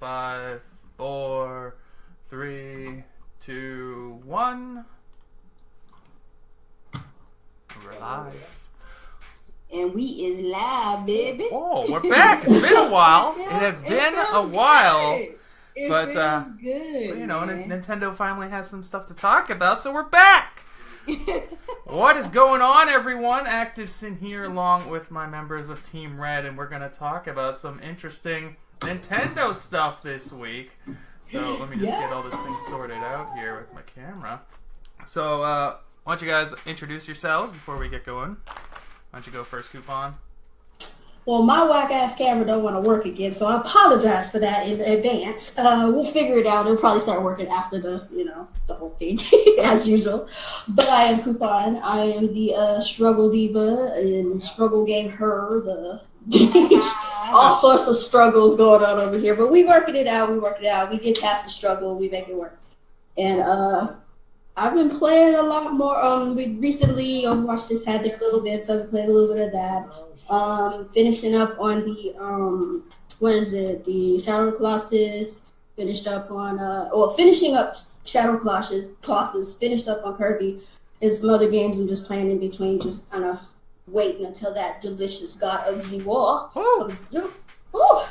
5, 4, 3, 2, 1. We're live. And we is live, baby. Oh, we're back. It's been a while. It has been a while. It But, feels good. You know, man. Nintendo finally has some stuff to talk about, so we're back. What is going on, everyone? Activesin here, along with my members of Team Red, and we're going to talk about some interesting Nintendo stuff this week. So let me just get all this thing sorted out here with my camera. So, why don't you guys introduce yourselves before we get going? Why don't you go first, Kuuppon? Well, my whack-ass camera don't want to work again, so I apologize for that in advance. We'll figure it out. It'll probably start working after the whole thing, as usual. But I am Kuuppon. I am the struggle diva and TheVideoGamHer. All sorts of struggles going on over here. But we working it out. We get past the struggle. We make it work. And I've been playing a lot more. We recently Overwatch just had their little bit, so we played a little bit of that. Finishing up on the the Shadow Colossus. Finishing up Shadow Colossus. Finished up on Kirby, and some other games I'm just playing in between, just kind of waiting until that delicious God of the War comes through. Ooh,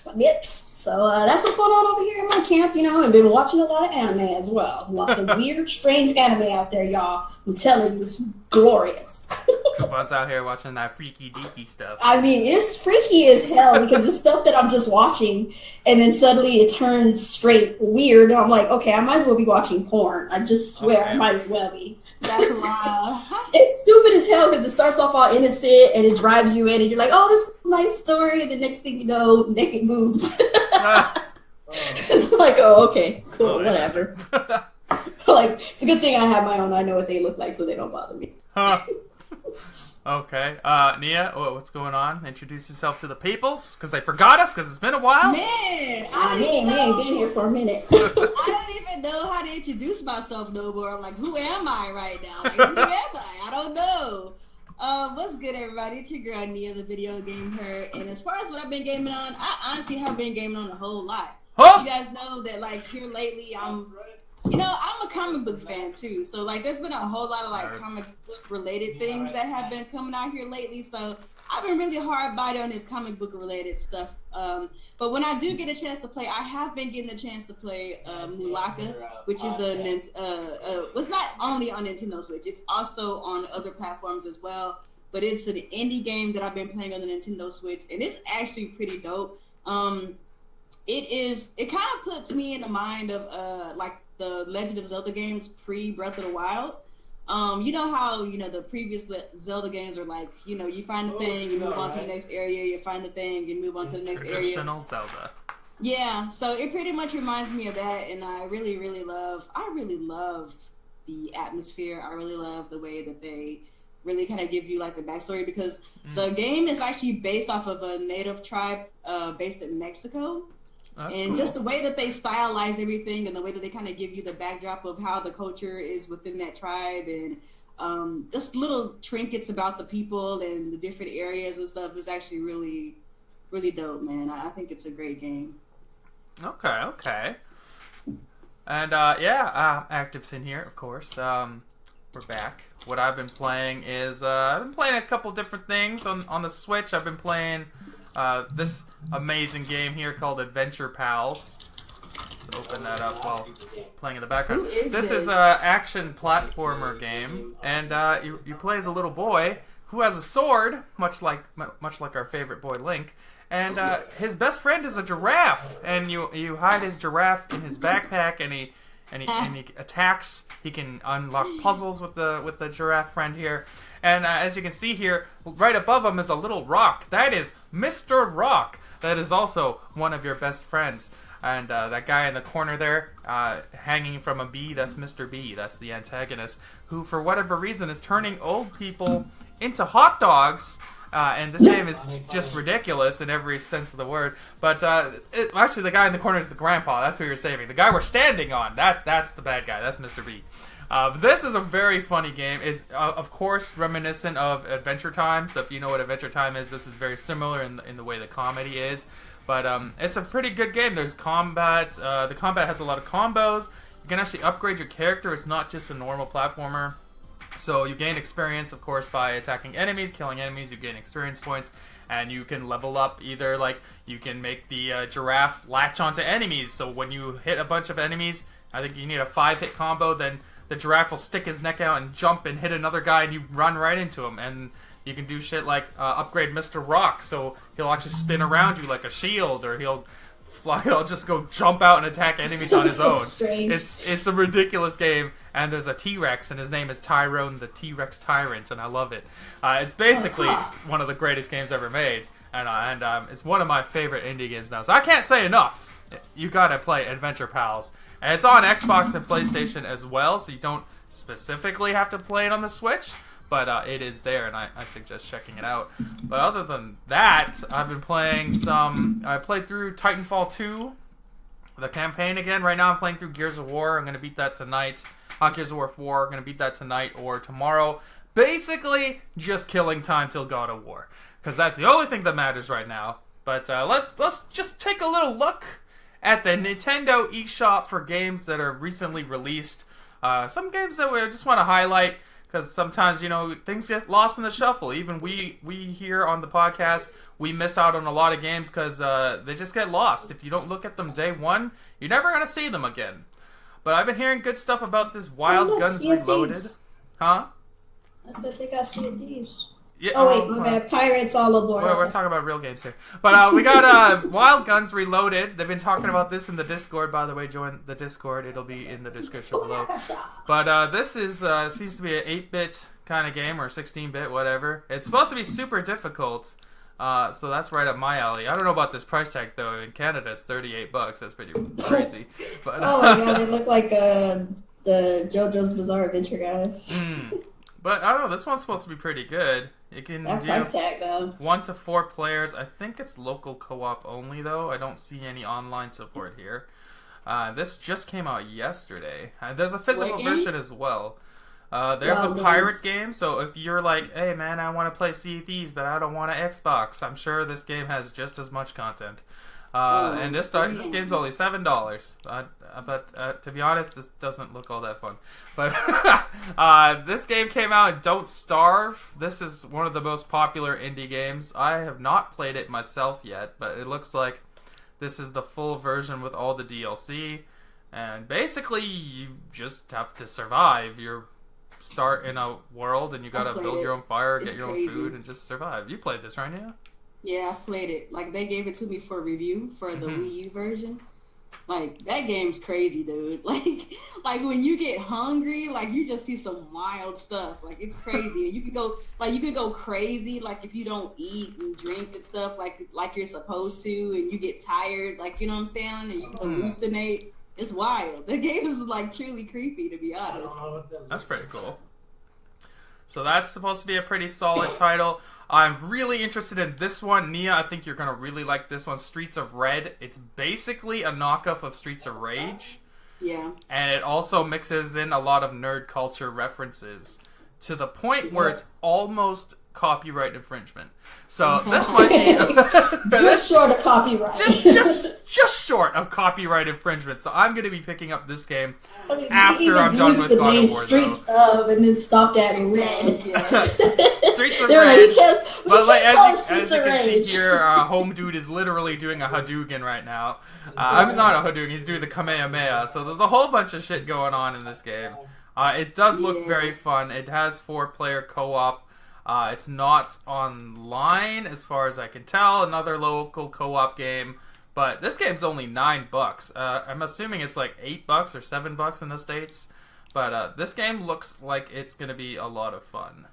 my nips. So that's what's going on over here in my camp, and been watching a lot of anime as well. Lots of weird, strange anime out there, y'all. I'm telling you, it's glorious. Kuuppon's out here watching that freaky deaky stuff. I mean, it's freaky as hell because it's stuff that I'm just watching, and then suddenly it turns straight weird, and I'm like, okay, I might as well be watching porn. I just swear, I might as well be. That's wild. It's stupid as hell because it starts off all innocent and it drives you in, and you're like, oh, this is a nice story, and the next thing you know, naked boobs. It's like, oh, okay, cool, whatever. Like, it's a good thing I have my own. I know what they look like, so they don't bother me. Okay, Nia, what's going on? Introduce yourself to the peoples, because they forgot us, because it's been a while. Man, We ain't been here for a minute. I don't even know how to introduce myself no more. I'm like, who am I right now? Like, who am I? I don't know. What's good, everybody? It's your girl, Nia, TheVideoGamHer. And as far as what I've been gaming on, I honestly have been gaming on a whole lot. You guys know that, like, here lately, I'm a comic book fan too, so like there's been a whole lot of like comic book related things that have been coming out here lately, so I've been really hard biting on this comic book related stuff. But when I do get a chance to play, I have been getting a chance to play Mulaka, which is was not only on Nintendo Switch, it's also on other platforms as well, but it's an indie game that I've been playing on the Nintendo Switch, and it's actually pretty dope. It kind of puts me in the mind of like the Legend of Zelda games pre Breath of the Wild. You know how the previous Zelda games are like, you find the thing, you move on to the next area, you find the thing, you move on to the next area. Traditional Zelda. Yeah, so it pretty much reminds me of that, and I really love the atmosphere. I really love the way that they really kind of give you like the backstory, because the game is actually based off of a native tribe based in Mexico. That's and cool. Just the way that they stylize everything, and the way that they kind of give you the backdrop of how the culture is within that tribe, and just little trinkets about the people and the different areas and stuff is actually really, really dope, man. I think it's a great game. Okay. And Activesin here, of course. We're back. What I've been playing is I've been playing a couple different things on the Switch. I've been playing this amazing game here called Adventure Pals. Let's open that up while playing in the background. This is an action platformer game, and you play as a little boy who has a sword, much like our favorite boy Link, and his best friend is a giraffe, and you hide his giraffe in his backpack, and he attacks. He can unlock puzzles with the giraffe friend here. And as you can see here, right above him is a little rock. That is Mr. Rock. That is also one of your best friends. And that guy in the corner there, hanging from a bee, that's Mr. B. That's the antagonist, who for whatever reason is turning old people into hot dogs. And this game is just ridiculous in every sense of the word. But actually, the guy in the corner is the grandpa. That's who you're saving. The guy we're standing on, that's the bad guy. That's Mr. B. This is a very funny game. It's, of course, reminiscent of Adventure Time. So if you know what Adventure Time is, this is very similar in the way the comedy is. But it's a pretty good game. There's combat. The combat has a lot of combos. You can actually upgrade your character. It's not just a normal platformer. So you gain experience, of course, by attacking enemies, killing enemies. You gain experience points, and you can level up either, like, you can make the giraffe latch onto enemies. So when you hit a bunch of enemies, I think you need a 5-hit combo, then the giraffe will stick his neck out and jump and hit another guy, and you run right into him. And you can do shit like upgrade Mr. Rock, so he'll actually spin around you like a shield, or he'll just go jump out and attack enemies on his own. Strange. It's a ridiculous game, and there's a T-Rex, and his name is Tyrone the T-Rex Tyrant, and I love it. It's basically one of the greatest games ever made, and it's one of my favorite indie games now. So I can't say enough. You gotta play Adventure Pals. And it's on Xbox and PlayStation as well, so you don't specifically have to play it on the Switch, but it is there, and I suggest checking it out. But other than that, I've been playing I played through Titanfall 2, the campaign again. Right now I'm playing through Gears of War. I'm going to beat that tonight. Gears of War 4, I'm going to beat that tonight or tomorrow. Basically, just killing time till God of War, because that's the only thing that matters right now. But let's just take a little look at the Nintendo eShop for games that are recently released. Some games that we just want to highlight, because sometimes, you know, things get lost in the shuffle. Even we here on the podcast, we miss out on a lot of games because they just get lost. If you don't look at them day one, you're never going to see them again. But I've been hearing good stuff about this Wild Guns Reloaded. Huh? I said they got Sea of Thieves. Yeah, oh wait, my bad. Pirates all aboard. We're talking about real games here. But we got Wild Guns Reloaded. They've been talking about this in the Discord, by the way. Join the Discord. It'll be in the description below. But this is seems to be an 8-bit kind of game, or 16-bit, whatever. It's supposed to be super difficult, so that's right up my alley. I don't know about this price tag, though. In Canada, it's $38. That's pretty crazy. But, oh my god, they look like the JoJo's Bizarre Adventure guys. But I don't know, this one's supposed to be pretty good. It can that price tag, though. 1 to 4 players. I think it's local co-op only, though. I don't see any online support here. This just came out yesterday. There's a physical version as well. There's a pirate game, so if you're like, hey man, I want to play Sea of Thieves, but I don't want an Xbox, I'm sure this game has just as much content. And this game's only $7. But to be honest, this doesn't look all that fun. But this game came out in Don't Starve. This is one of the most popular indie games. I have not played it myself yet, but it looks like this is the full version with all the DLC. And basically, you just have to survive. You start in a world, and you gotta build your own fire, get your own food, and just survive. You played this, right, Nia? Yeah, I've played it. Like, they gave it to me for review for the Wii U version. Like, that game's crazy, dude. Like when you get hungry, like, you just see some wild stuff. Like, it's crazy. You could go crazy, like, if you don't eat and drink and stuff like you're supposed to, and you get tired, like, you know what I'm saying? And you hallucinate. It's wild. The game is, like, truly creepy, to be honest. That's pretty cool. So that's supposed to be a pretty solid title. I'm really interested in this one. Nia, I think you're going to really like this one. Streets of Red. It's basically a knockoff of Streets of Rage. Yeah. And it also mixes in a lot of nerd culture references to the point where it's almost copyright infringement. So this might be just short of copyright. just short of copyright infringement. So I'm going to be picking up this game after I'm done with God of War. Streets of, and then stopped at Red. Streets of Red. But like, as you can see here, Home Dude is literally doing a Hadouken right now. I mean, not a Hadouken. He's doing the Kamehameha. So there's a whole bunch of shit going on in this game. It does look very fun. It has 4-player co-op. It's not online, as far as I can tell. Another local co-op game, but this game's only $9. I'm assuming it's like $8 or $7 in the States. But this game looks like it's gonna be a lot of fun.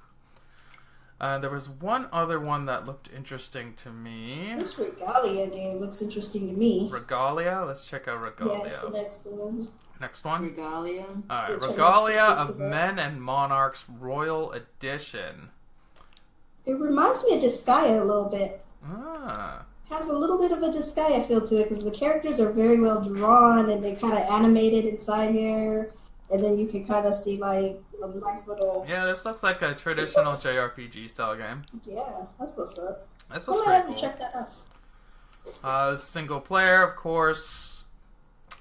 There was one other one that looked interesting to me. This Regalia game looks interesting to me. Regalia? Let's check out Regalia. Yeah, it's the next one. Next one? Regalia. Alright, Regalia of Men and Monarchs Royal Edition. It reminds me of Disgaea a little bit. Ah. Has a little bit of a Disgaea feel to it because the characters are very well drawn and they kind of animated inside here. And then you can kind of see like a nice little... Yeah, this looks like a traditional JRPG style game. Yeah, that's what's up. This looks pretty cool. Check that out. Single player, of course,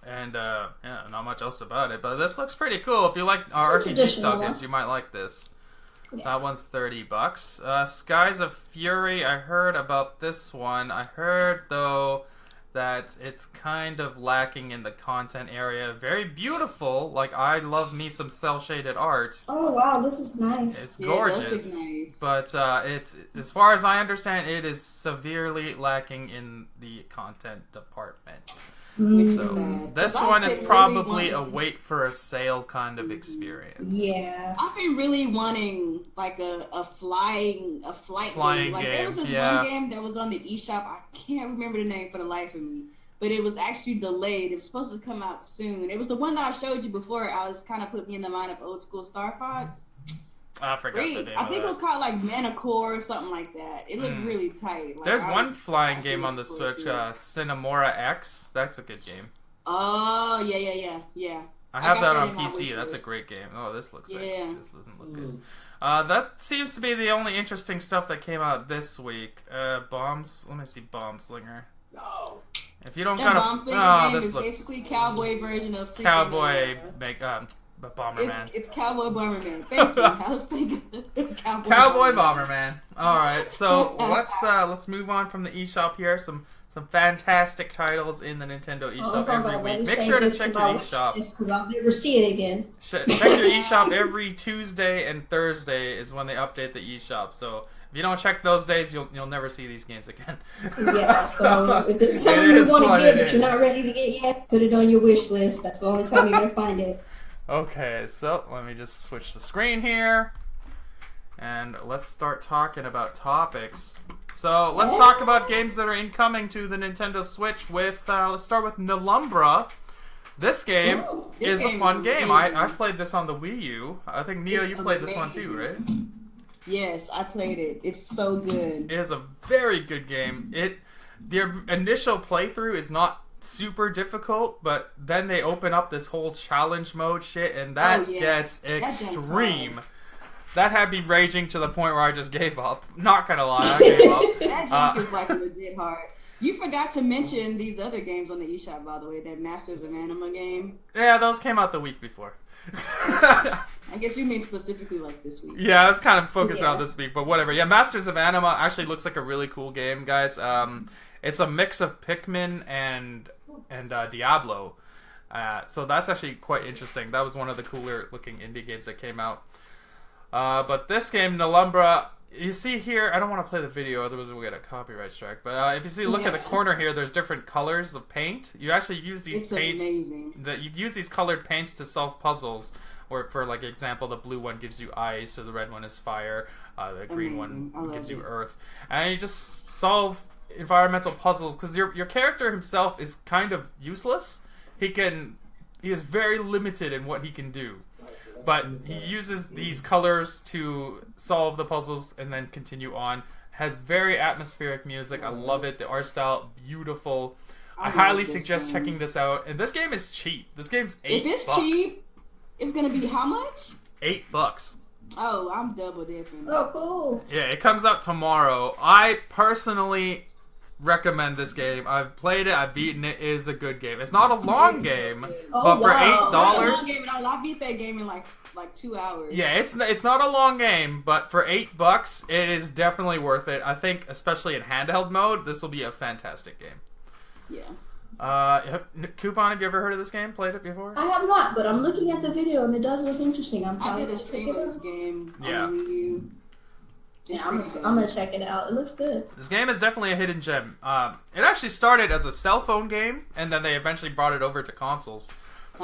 and yeah, not much else about it. But this looks pretty cool. If you like RPG style games, you might like this. Yeah. That one's $30. Skies of Fury. I heard about this one. I heard though that it's kind of lacking in the content area. Very beautiful. Like, I love me some cel-shaded art. Oh wow, this is nice. It's gorgeous. Nice. But it's, as far as I understand, it is severely lacking in the content department. So this one is probably a wait for a sale kind of experience. Yeah, I've been really wanting like a flight game. Like there was this one game that was on the eShop. I can't remember the name for the life of me, but it was actually delayed. It was supposed to come out soon. It was the one that I showed you before. I was kind of put me in the mind of old school Star Fox. I forgot the name. I think it was called like Manicore or something like that. It looked really tight. Like, there's one flying game on the Switch, Cinemora X. That's a good game. Oh yeah. I have that on PC. That's a great game. Oh, this looks like this doesn't look good. That seems to be the only interesting stuff that came out this week. Bombs. Let me see. Bomb Slinger. No. If you don't got this looks basically cowboy version of Cowboy Bomberman. It's Cowboy Bomberman. Thank you. I was thinking Cowboy Bomberman. All right, so let's move on from the eShop here. Some fantastic titles in the Nintendo eShop every week. Make sure to check your eShop. Because I'll never see it again. Check your eShop every Tuesday and Thursday is when they update the eShop. So if you don't check those days, you'll never see these games again. Yeah, so if there's something you want to get but you're not ready to get yet, put it on your wish list. That's the only time you're going to find it. Okay, so let me just switch the screen here. And let's start talking about topics. So let's talk about games that are incoming to the Nintendo Switch with, let's start with Nalumbra. This game is a fun game. I played this on the Wii U. I think, Neo, you played this one too, right? Yes, I played it. It's so good. It is a very good game. The initial playthrough is not super difficult, but then they open up this whole challenge mode shit, and that gets extreme. That had me raging to the point where I just gave up. Not gonna lie, I gave up. That jump is like legit hard. You forgot to mention these other games on the eShop, by the way. That Masters of Anima game. Yeah, those came out the week before. I guess you mean specifically like this week. Yeah, I was kind of focused on this week, but whatever. Yeah, Masters of Anima actually looks like a really cool game, guys. It's a mix of Pikmin and Diablo. So that's actually quite interesting. That was one of the cooler looking indie games that came out. But this game, Nalumbra, you see here, I don't want to play the video, otherwise we'll get a copyright strike. But if you see, look at the corner here, there's different colors of paint. You actually use these paints. Amazing. You use these colored paints to solve puzzles. Or for like example, the blue one gives you ice, so the red one is fire. The green one gives you earth, and you just solve environmental puzzles because your character himself is kind of useless. He is very limited in what he can do. But he uses these colors to solve the puzzles and then continue on. Has very atmospheric music. I love it. The art style, beautiful. I highly suggest checking this out. And this game is cheap. This game's $8. If it's cheap, it's gonna be how much? $8. Oh, I'm double dipping. Oh, cool. Yeah, it comes out tomorrow. I personally recommend this game. I've played it. I've beaten it. It is a good game. It's not a long game, but for $8, I beat that game in like 2 hours. Yeah, it's not a long game, but for $8, it is definitely worth it. I think, especially in handheld mode, this will be a fantastic game. Yeah. Kuuppon, have you ever heard of this game? Played it before? I have not, but I'm looking at the video and it does look interesting. I did a stream of this game on Wii U. Yeah, I'm gonna check it out. It looks good. This game is definitely a hidden gem. It actually started as a cell phone game, and then they eventually brought it over to consoles.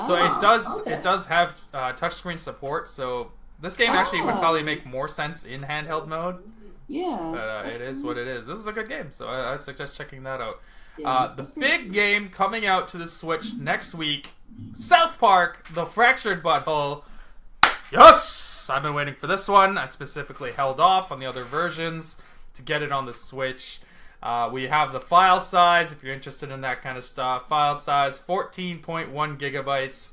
So it does have touchscreen support. So this game actually would probably make more sense in handheld mode. Yeah, but it is what it is. This is a good game, so I suggest checking that out. The big game coming out to the Switch next week: South Park: The Fractured Butthole. Yes! I've been waiting for this one. I specifically held off on the other versions to get it on the Switch. We have the file size, if you're interested in that kind of stuff. File size, 14.1 gigabytes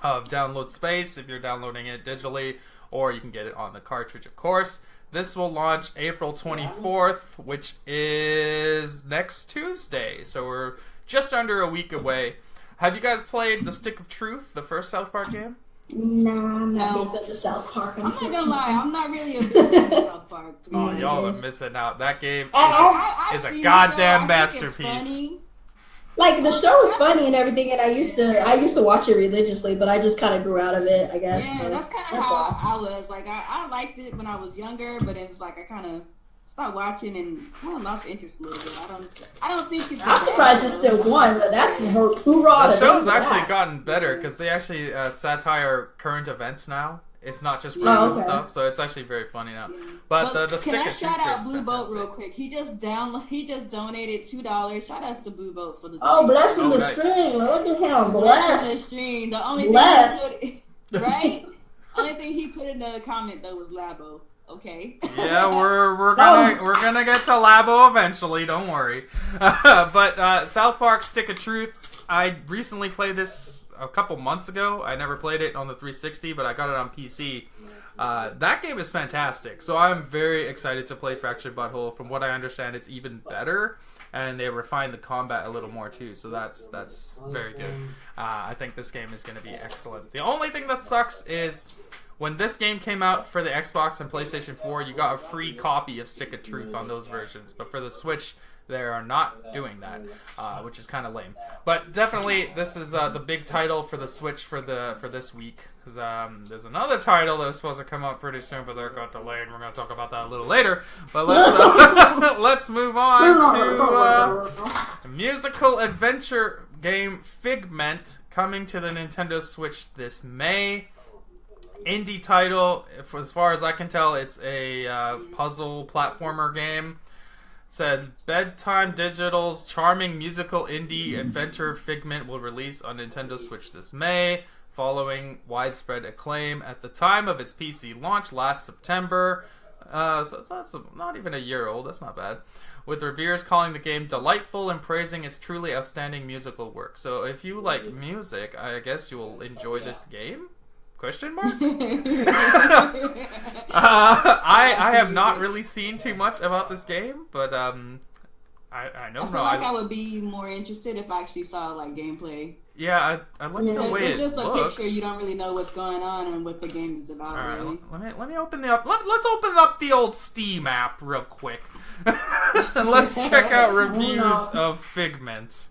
of download space if you're downloading it digitally, or you can get it on the cartridge, of course. this will launch April 24th, which is next Tuesday. So we're just under a week away. Have you guys played The Stick of Truth, the first South Park game? Nah, I'm not big into South Park. I'm not gonna lie, I'm not really a big fan of South Park. Oh, y'all are missing out. That game I've is a seen goddamn the show. I think it's masterpiece. funny. Like the show is funny and everything, and I used to watch it religiously, but I just kind of grew out of it, I guess. Yeah, so that's kind of how I was. Like I liked it when I was younger, but it's like I kind of stopped watching and kind of lost interest a little bit. I don't think it's. I'm surprised it's still going, but that's hoorah. The show's for actually that. gotten better because they actually satire current events now. It's not just random stuff, so it's actually very funny now. Yeah. But the Stick can I of shout Truth out is Blue Boat fantastic. real quick? He just donated $2. Shout outs to Blue Boat for the. Oh, blessing the nice. string. Look at him. Blessing Bless. the stream. The only Bless. thing he put, right? Only thing he put in the comment though was Labo. Okay. Yeah, we're gonna get to Labo eventually. Don't worry. But South Park: Stick of Truth. I recently played this a couple months ago. I never played it on the 360, but I got it on PC. That game is fantastic. So I'm very excited to play Fractured Butthole. From what I understand, it's even better, and they refined the combat a little more too. So that's very good. I think this game is going to be excellent. The only thing that sucks is when this game came out for the Xbox and PlayStation 4, you got a free copy of Stick of Truth on those versions. But for the Switch, they are not doing that, which is kind of lame. But definitely, this is the big title for the Switch for this week. Because there's another title that was supposed to come out pretty soon, but that got delayed. We're going to talk about that a little later. But let's let's move on to musical adventure game Figment coming to the Nintendo Switch this May. Indie title, as far as I can tell, it's a puzzle platformer game. It says Bedtime Digital's charming musical indie adventure Figment will release on Nintendo Switch this May, following widespread acclaim at the time of its PC launch last September. So that's not even a year old. That's not bad. With reviewers calling the game delightful and praising its truly outstanding musical work. So if you like music, I guess you will enjoy this game. Question mark? I have not really seen too much about this game, but I don't know. I would be more interested if I actually saw like gameplay. Yeah, I like the way it's just it a looks. picture. You don't really know what's going on and what the game is about. All right, really. let me open let's open up the old Steam app real quick, and let's check out reviews of Figment.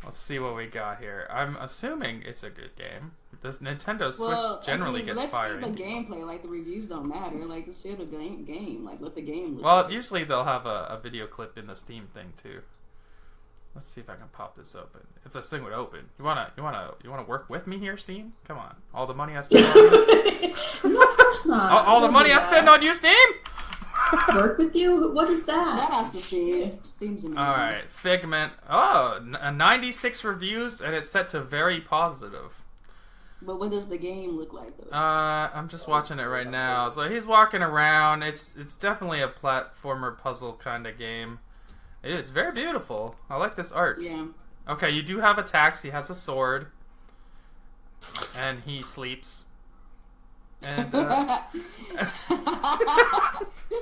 Let's see what we got here. I'm assuming it's a good game. This Nintendo Switch generally gets fire. Let's see the gameplay. Like the reviews don't matter. Like just show the game. Like what the game looks Well, like. usually they'll have a video clip in the Steam thing too. Let's see if I can pop this open. If this thing would open, you wanna work with me here, Steam? Come on, all the money I spend on you. No, of course not. all the money I spend on you, Steam. Work with you? What is that? Shout out to Steam. Steam's amazing. All right, Figment. Oh, 96 reviews, and it's set to very positive. But what does the game look like though? I'm just watching it right now. So he's walking around. It's definitely a platformer puzzle kind of game. It's very beautiful. I like this art. Yeah. Okay, you do have attacks. He has a sword, and he sleeps. And this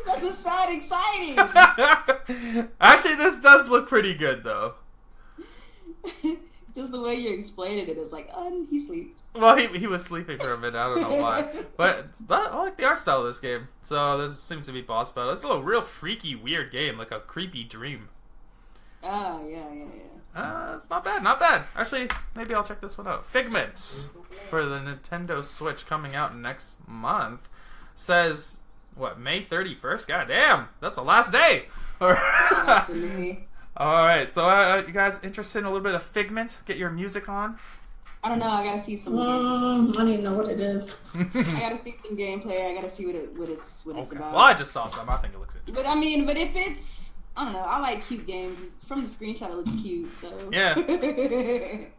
doesn't sound exciting. actually, this does look pretty good though. Just the way you explained it is like, he sleeps. Well, he was sleeping for a minute. I don't know why, but I like the art style of this game. So there seems to be boss battle. It's a real freaky, weird game, like a creepy dream. Oh yeah. It's not bad. Actually, maybe I'll check this one out. Figment for the Nintendo Switch coming out next month. Says, what, May 31st? God damn, that's the last day. Alright, so you guys interested in a little bit of Figment? Get your music on? I don't know, I gotta see some I don't even know what it is. I gotta see some gameplay, I gotta see what it's Okay. about. Well, I just saw some. I think it looks interesting. But if it's, I don't know, I like cute games. From the screenshot it looks cute, so. Yeah.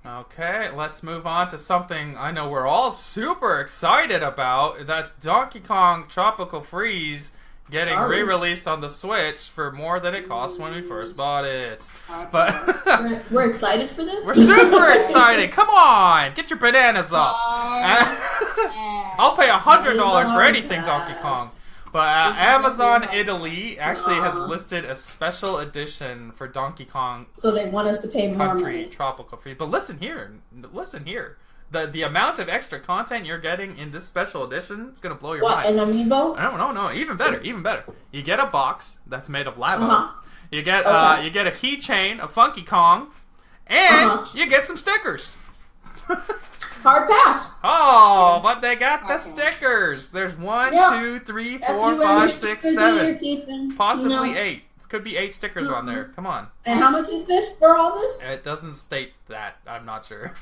Okay, let's move on to something I know we're all super excited about. That's Donkey Kong Tropical Freeze getting re-released on the Switch for more than it cost when we first bought it. But we're excited for this? we're super excited. Come on, get your bananas up. I'll pay $100 for anything Donkey Kong. But This is Amazon definitely Italy actually has listed a special edition for Donkey Kong So they want us to pay more Country money. Tropical Free. But listen here. The amount of extra content you're getting in this special edition, it's gonna blow your What, mind. an amiibo? No. Even better. You get a box that's made of Labo. Uh-huh. You get Okay. you get a keychain of Funky Kong, and you get some stickers. Hard pass. Oh, but they got the Okay. stickers. There's 1, Yeah. 2, 3, If 4, you wear 5, your 6, stickers in 7, your keeping, possibly you know. 8. It could be 8 stickers on there. Come on. And how much is this for all this? It doesn't state that. I'm not sure.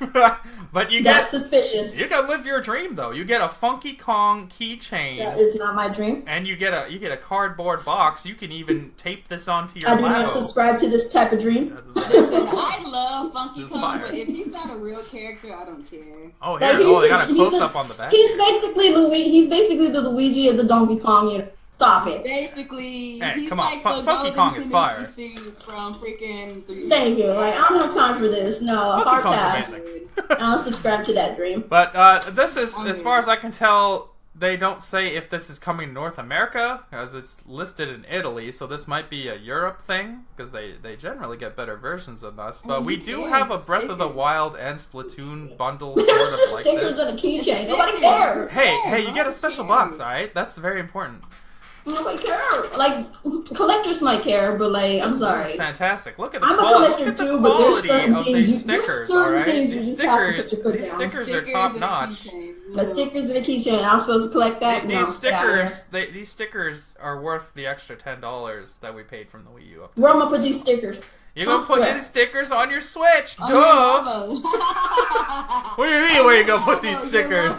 But you That's get suspicious. you can live your dream though. You get a Funky Kong keychain. That is not my dream. And you get a cardboard box. You can even tape this onto your I do not Labo. subscribe to this type of dream. Listen, I love Funky This is Kong, fire. but if he's not a real character, I don't care. Oh, Like, here. Oh, they got a he's close up on the back. He's basically He's basically the Luigi of the Donkey Kong. You know, stop it. Basically, Hey, he's come on, like the Funky golden Kong is fire. Tanuki suit from freaking 3. Thank you. Like, I don't have time for this. No, Funky hard Kong's pass. amazing. I don't subscribe to that dream. But this is, as far as I can tell, they don't say if this is coming to North America, as it's listed in Italy, so this might be a Europe thing, because they generally get better versions than us. But we do have a Breath of the Wild and Splatoon bundle sort There's of just like stickers this. and a keychain. Nobody cares. Hey, you get a special box, alright? That's very important. Nobody cares. Like, collectors might care, but like, I'm sorry. It's fantastic. Look at the I'm a quality, collector look at the too, but there's quality certain of things these there's stickers, certain alright? things you These just have to put stickers, your foot these down. stickers are Stickers top and a notch. keychain. The stickers and a keychain. I'm supposed to collect that? No. These stickers, these stickers are worth the extra $10 that we paid from the Wii U. Up to Where am I gonna put these stickers? You're gonna put Where? these stickers on your Switch, Oh, duh! Labo. What do you mean? Where you gonna put these Labo, stickers?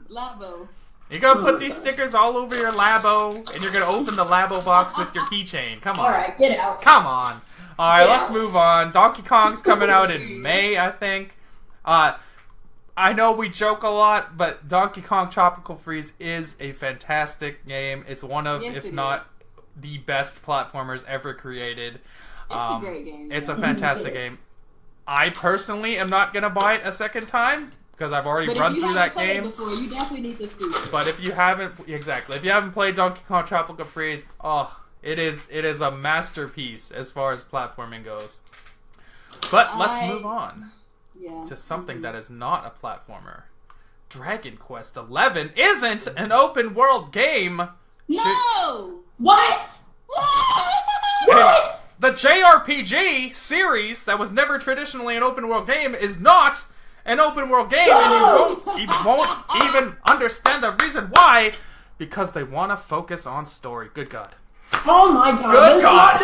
Labo. You're gonna put these stickers all over your Labo, and you're gonna open the Labo box with your keychain. Come on. Alright, get out. Come on. Alright, Yeah. let's move on. Donkey Kong's coming out in May, I think. I know we joke a lot, but Donkey Kong Tropical Freeze is a fantastic game. It's one of, Yes, if it not the best platformers ever created. It's a great game. It's a yeah. fantastic game. I personally am not gonna buy it a second time because I've already But run if you through haven't that played game. it before, you definitely need this dude. But if you haven't, if you haven't played Donkey Kong Tropical Freeze, it is a masterpiece as far as platforming goes. But let's move on Yeah. to something that is not a platformer. Dragon Quest XI isn't an open world game. No! What? And the JRPG series that was never traditionally an open world game is not an open world game, and you won't even understand the reason why, because they want to focus on story. Good God. Oh my god. Good It's God.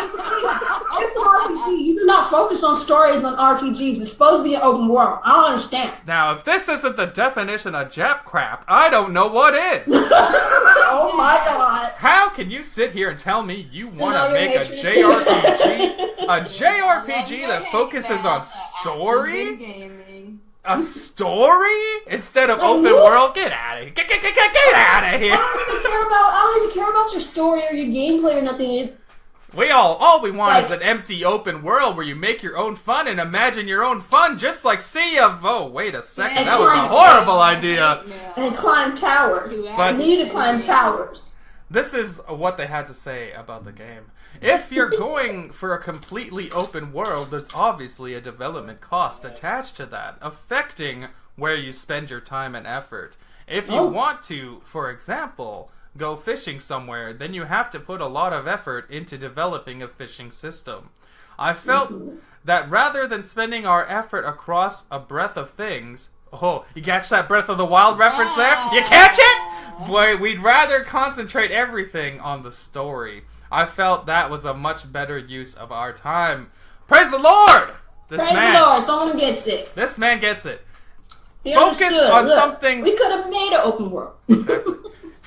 It's an RPG. You do not focus on stories on RPGs. It's supposed to be an open world. I don't understand. Now, if this isn't the definition of Jap crap, I don't know what is. Oh my god. How can you sit here and tell me you want now to you're make a making it JRPG? A JRPG that focuses on story? Gaming. A story instead of Like, open what? world? Get out of here! Get out of here! I don't even care about your story or your gameplay or nothing. All we want is Like- an empty open world where you make your own fun and imagine your own fun, just like Sea of. Oh, wait a second, that was a horrible idea. And climb towers. But- I need to climb towers. This is what they had to say about the game. If you're going for a completely open world, there's obviously a development cost attached to that, affecting where you spend your time and effort. If you want to, for example, go fishing somewhere, then you have to put a lot of effort into developing a fishing system. I felt that rather than spending our effort across a breadth of things, oh, you catch that Breath of the Wild reference there? You catch it? Boy, we'd rather concentrate everything on the story. I felt that was a much better use of our time. Praise the Lord! Praise the Lord, someone gets it. This man gets it. He Focus understood. on Look, something. We could have made an open world. Exactly.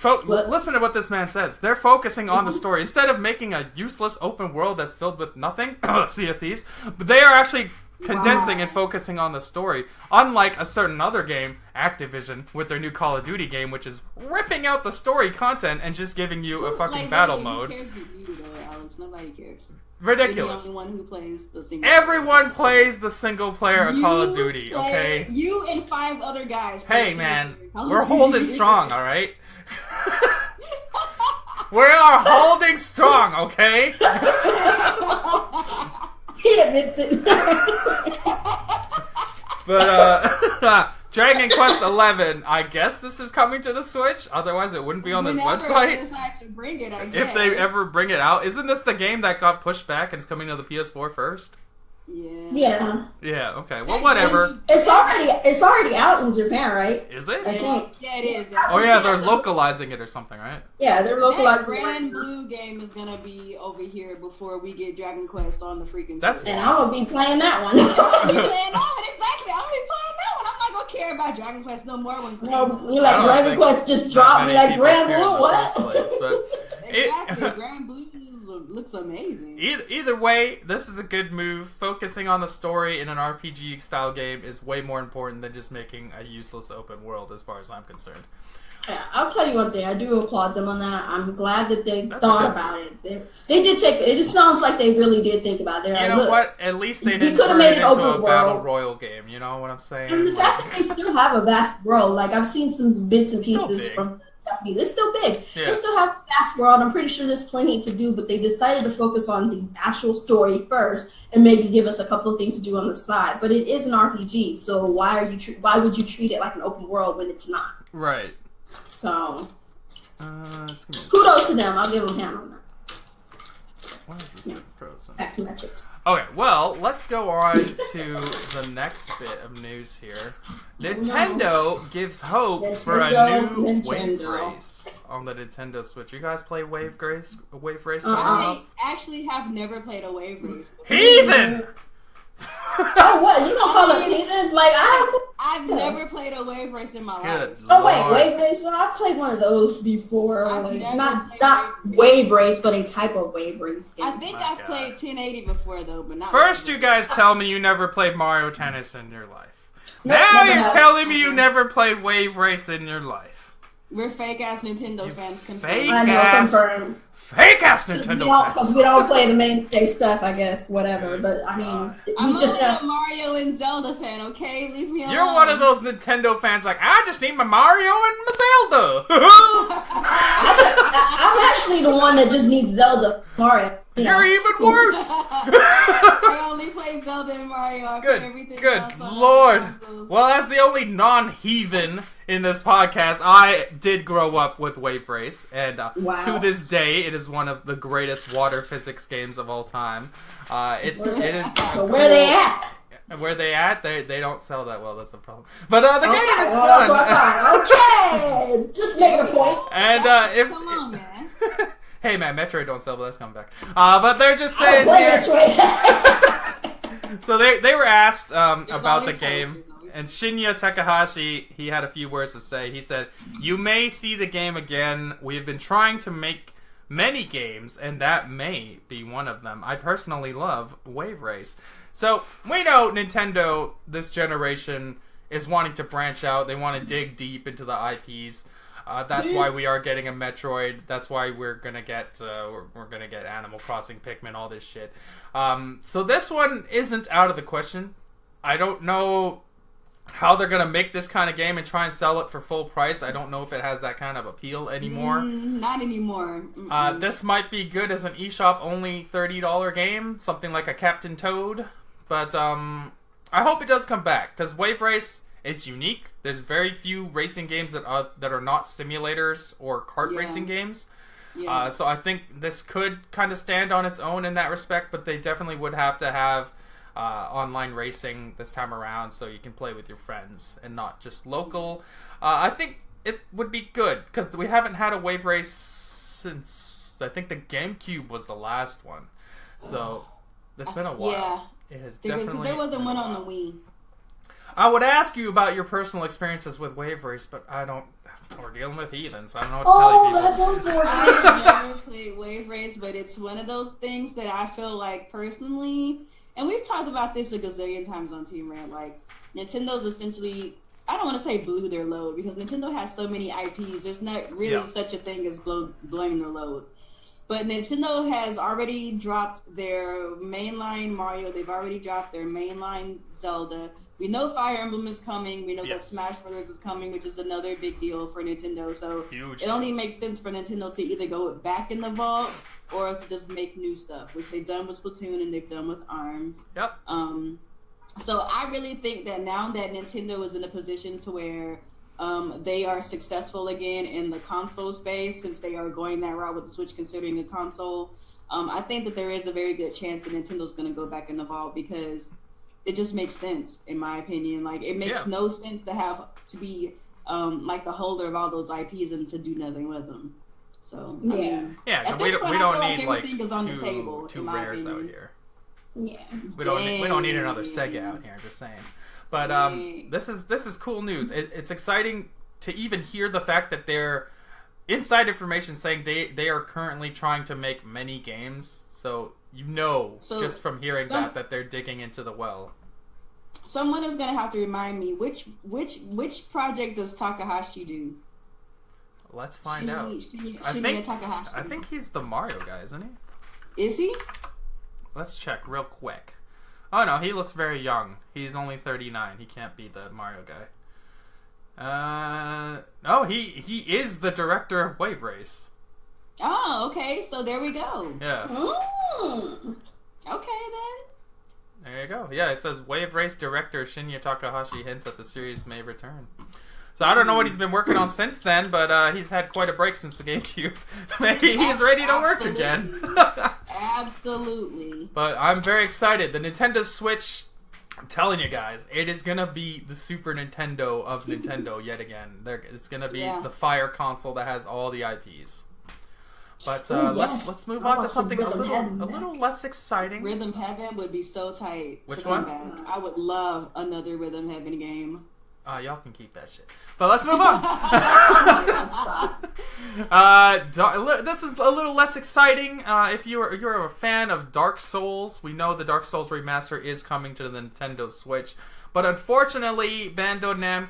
What? Listen to what this man says. They're focusing on the story. Instead of making a useless open world that's filled with nothing, Sea of Thieves, but they are actually condensing and focusing on the story. Unlike a certain other game, Activision, with their new Call of Duty game, which is ripping out the story content and just giving you a fucking battle mode. Who cares about you, though, Alex? Nobody cares. Ridiculous. You're the only one who plays the single Everyone plays the single player of Call of You Duty, play- okay? You and 5 other guys. play Hey the man, single player Call of we're Duty. holding strong, alright? We are holding strong, okay? He admits it. But Dragon Quest 11, I guess this is coming to the Switch. Otherwise, it wouldn't be on this website. Decide to bring it, I guess. If they ever bring it out, isn't this the game that got pushed back and is coming to the PS4 first? Yeah. Yeah. Okay. Well, whatever. It's already out in Japan, right? Is it? I think. Yeah, it is. Oh yeah, they're localizing it or something, right? Yeah, they're localizing. That Grand Blue game is gonna be over here before we get Dragon Quest on the freaking. That's and I'm gonna be playing that one. I'm gonna be playing that one, exactly. I'm gonna be playing that one. I'm not gonna care about Dragon Quest no more when. No, you like Dragon Quest just dropped me like Grand Blue. What? Exactly, Grand Blue looks amazing. Either way, this is a good move. Focusing on the story in an RPG style game is way more important than just making a useless open world, as far as I'm concerned. Yeah, I'll tell you one thing. I do applaud them on that. I'm glad that they thought about it. They did take. It just sounds like they really did think about it. You know what? At least they didn't turn turn it into open a battle royal game. You know what I'm saying? And the fact that they still have a vast world, like I've seen some bits and pieces from. It's still big. Yeah. It still has a vast world. I'm pretty sure there's plenty to do, but they decided to focus on the actual story first and maybe give us a couple of things to do on the side. But it is an RPG, so why would you treat it like an open world when it's not? Right. So, kudos to them. I'll give them a hand on that. Why is this thing frozen? Back to metrics. Okay, well, let's go on to the next bit of news here. Nintendo gives hope for a new Wave Race on the Nintendo Switch. You guys play Wave Race? I actually have never played a Wave Race. Heathen! Oh, what? You don't call us heathens? Like, I've never played a Wave Race in my life. Oh, wait, Wave Race? Well, I've played one of those before. Not Wave Race, but a type of Wave Race game. I think I've played 1080 before, though, but not. First, you guys tell me you never played Mario Tennis in your life. Now you're telling me you never played Wave Race in your life. We're fake-ass Nintendo fans. Fake-ass Nintendo fans. Because we don't play the mainstay stuff, I guess. Whatever. But, I mean, I'm a Mario and Zelda fan, okay? Leave me alone. You're one of those Nintendo fans like, I just need my Mario and my Zelda. I'm actually the one that just needs Zelda. Mario. You're even worse. I only play Zelda and Mario. I play everything else on Lord. consoles. Well, as the only non-heathen in this podcast, I did grow up with Wave Race, and to this day, it is one of the greatest water physics games of all time. It is. Where are they at? Where they at? They don't sell that well. That's the problem. But the game is fun. Okay, just making a point. And Come on, man. Hey man, Metroid don't sell, but that's coming back. But they're just saying here. So they were asked about the game, and Shinya Takahashi, he had a few words to say. He said, "You may see the game again. We have been trying to make many games, and that may be one of them. I personally love Wave Race." So we know Nintendo this generation is wanting to branch out. They want to dig deep into the IPs. That's why we are getting a Metroid. That's why we're gonna get Animal Crossing, Pikmin, all this shit. So this one isn't out of the question. I don't know how they're gonna make this kind of game and try and sell it for full price. I don't know if it has that kind of appeal anymore. Not anymore. This might be good as an eShop only $30 game, something like a Captain Toad. But I hope it does come back because Wave Race. It's unique. There's very few racing games that are not simulators or kart racing games. Yeah. So I think this could kind of stand on its own in that respect, but they definitely would have to have online racing this time around so you can play with your friends and not just local. I think it would be good because we haven't had a Wave Race since I think the GameCube was the last one. So it's been a while. Yeah. It has definitely. There wasn't one on the Wii. I would ask you about your personal experiences with Wave Race, but I don't. We're dealing with heathens. I don't know what to tell you people. That's unfortunate. I've never played Wave Race, but it's one of those things that I feel like personally, and we've talked about this a gazillion times on Team Rant, like Nintendo's essentially, I don't want to say blew their load because Nintendo has so many IPs. There's not really such a thing as blowing their load. But Nintendo has already dropped their mainline Mario. They've already dropped their mainline Zelda. We know Fire Emblem is coming. We know that Smash Bros. Is coming, which is another big deal for Nintendo. So it only makes sense for Nintendo to either go back in the vault or to just make new stuff, which they've done with Splatoon and they've done with ARMS. Yep. So I really think that now that Nintendo is in a position to where they are successful again in the console space, since they are going that route with the Switch considering a console. I think that there is a very good chance that Nintendo's going to go back in the vault because it just makes sense, in my opinion. Like, it makes no sense to be like the holder of all those IPs and to do nothing with them. So I mean, we don't need like two rares out here. Yeah, we don't need another Sega out here. Just saying. But this is cool news. It's exciting to even hear the fact that they're inside information saying they are currently trying to make many games. So just from hearing that they're digging into the well. Someone is gonna have to remind me which project does Takahashi do? Let's find out. I think he's the Mario guy, isn't he? Is he? Let's check real quick. Oh no, he looks very young. He's only 39. He can't be the Mario guy. No, he is the director of Wave Race. Oh, okay. So there we go. Yeah. Okay then. There you go. Yeah, it says Wave Race director Shinya Takahashi hints that the series may return. So I don't know what he's been working on since then, but he's had quite a break since the GameCube. Maybe he's ready to work again. Absolutely. But I'm very excited. The Nintendo Switch, I'm telling you guys, it is going to be the Super Nintendo of Nintendo yet again. It's going to be the Fire console that has all the IPs. But let's move on to something a little less exciting. Rhythm Heaven would be so tight. Which one? I would love another Rhythm Heaven game. Y'all can keep that shit. But let's move on. This is a little less exciting. If you're a fan of Dark Souls, we know the Dark Souls remaster is coming to the Nintendo Switch. But unfortunately, Bandai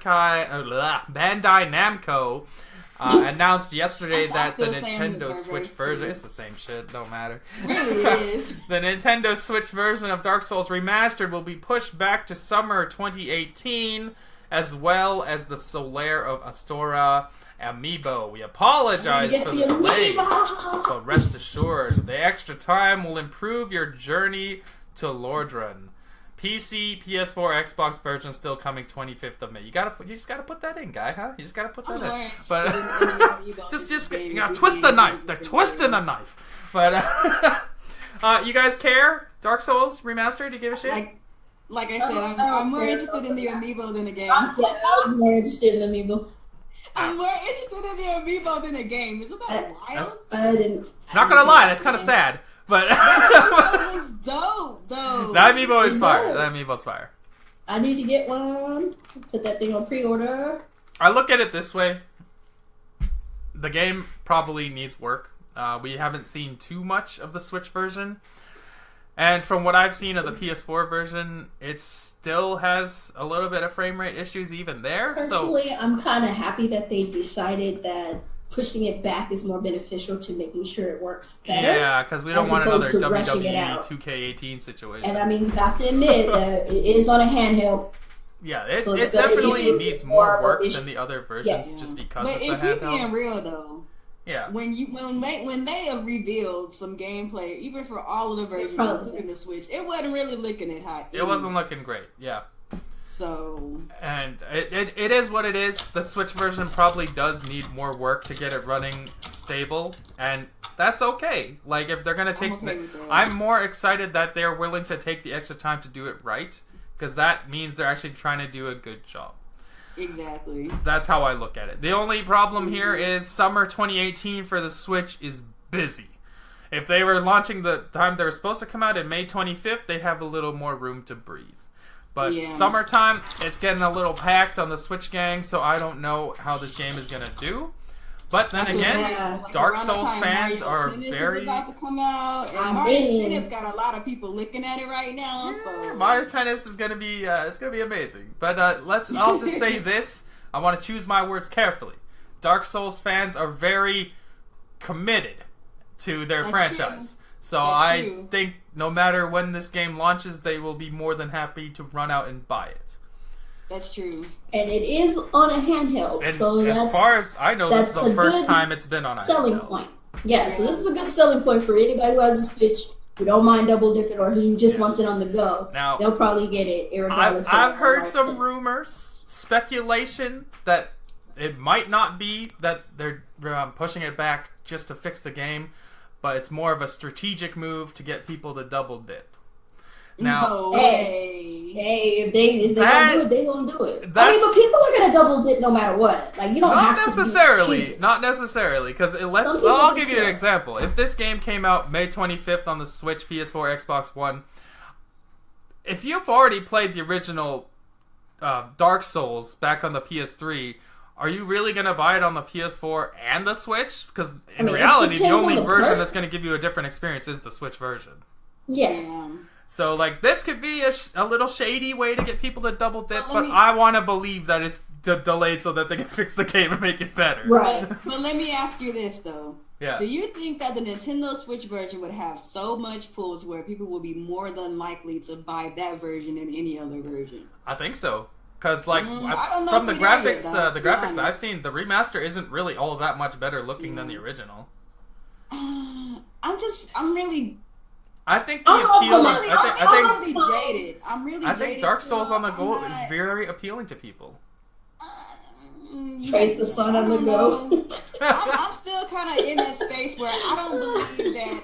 Namco announced yesterday that the Nintendo Switch version... It's the same shit, don't matter. Really is. The Nintendo Switch version of Dark Souls Remastered will be pushed back to summer 2018, as well as the Solaire of Astora amiibo. We apologize for the delay, but rest assured, the extra time will improve your journey to Lordran. PC, PS4, Xbox version still coming 25th of May. You just gotta put that in, guy, huh? You just gotta put that in. But just you gotta twist the knife. They're twisting the knife. But you guys care? Dark Souls Remastered? You give a shit? Like I said, I'm more interested in the amiibo than a game. Yeah, I was more interested in the amiibo. I'm more interested in the amiibo than a game. Isn't that wild? I didn't. Not gonna lie, that's kind of sad. But that was dope, though. That amiibo is fire. That amiibo's fire. I need to get one. Put that thing on pre-order. I look at it this way. The game probably needs work. We haven't seen too much of the Switch version. And from what I've seen of the PS4 version, it still has a little bit of frame rate issues even there. Personally, I'm kind of happy that they decided that pushing it back is more beneficial to making sure it works better. Yeah, because we don't want another WWE 2K18 situation. And I mean, you have to admit that it is on a handheld. Yeah, it definitely needs more work than the other versions just because it's a handheld. But if you're being real, though, yeah. When they have revealed some gameplay, even for all of the versions, including the Switch, it wasn't really looking it hot. It wasn't looking great, yeah. So. And it is what it is. The Switch version probably does need more work to get it running stable, and that's okay. Like, if they're gonna take, I'm more excited that they're willing to take the extra time to do it right, because that means they're actually trying to do a good job. Exactly. That's how I look at it. The only problem here is summer 2018 for the Switch is busy. If they were launching the time they were supposed to come out in May 25th, they'd have a little more room to breathe. But summertime, it's getting a little packed on the Switch gang, so I don't know how this game is going to do. But then again, Dark Souls fans are very... Is about to come out, and Mario Tennis got a lot of people looking at it right now. Yeah, so Mario Tennis is going to be it's going to be amazing. But I'll just say this. I want to choose my words carefully. Dark Souls fans are very committed to their That's franchise. true. So That's I true. think no matter when this game launches, they will be more than happy to run out and buy it. That's true. And it is on a handheld, And so as far as I know, this is that's the a first good time it's been on a selling handheld. point. Yeah, so this is a good selling point for anybody who has a Switch, who don't mind double dipping, or who just wants it on the go. Now, They'll probably get it regardless. I've heard some rumors, speculation that it might not be that they're pushing it back just to fix the game, but it's more of a strategic move to get people to double dip. Now, No way. Hey, if they gonna do it, they gonna do it. I That's- mean, but people are gonna double dip no matter what. Like, you don't not have to necessarily, not necessarily, because Some people I'll just give you an do. example. If this game came out May 25th on the Switch, PS4, Xbox One, if you've already played the original Dark Souls back on the PS3, are you really going to buy it on the PS4 and the Switch? Because in it reality, the depends only on the version person. that's going to give you a different experience is the Switch version. Yeah. Yeah. So, like, this could be a little shady way to get people to double dip, But but let me- I want to believe that it's delayed so that they can fix the game and make it better. Right. But let me ask you this though. Yeah. Do you think that the Nintendo Switch version would have so much pulls where people will be more than likely to buy that version than any other version? I think so. Because, like, I don't know from if the we know yet, graphics, though, the to be graphics I've honest. seen, the remaster isn't really all that much better looking than the original. I'm really, I think the I'm appeal. really- I think jaded. I'm really I jaded. think Dark still. Souls on the go I'm is not- very appealing to people. Praise the sun on the go. I'm still kind of in that space where I don't believe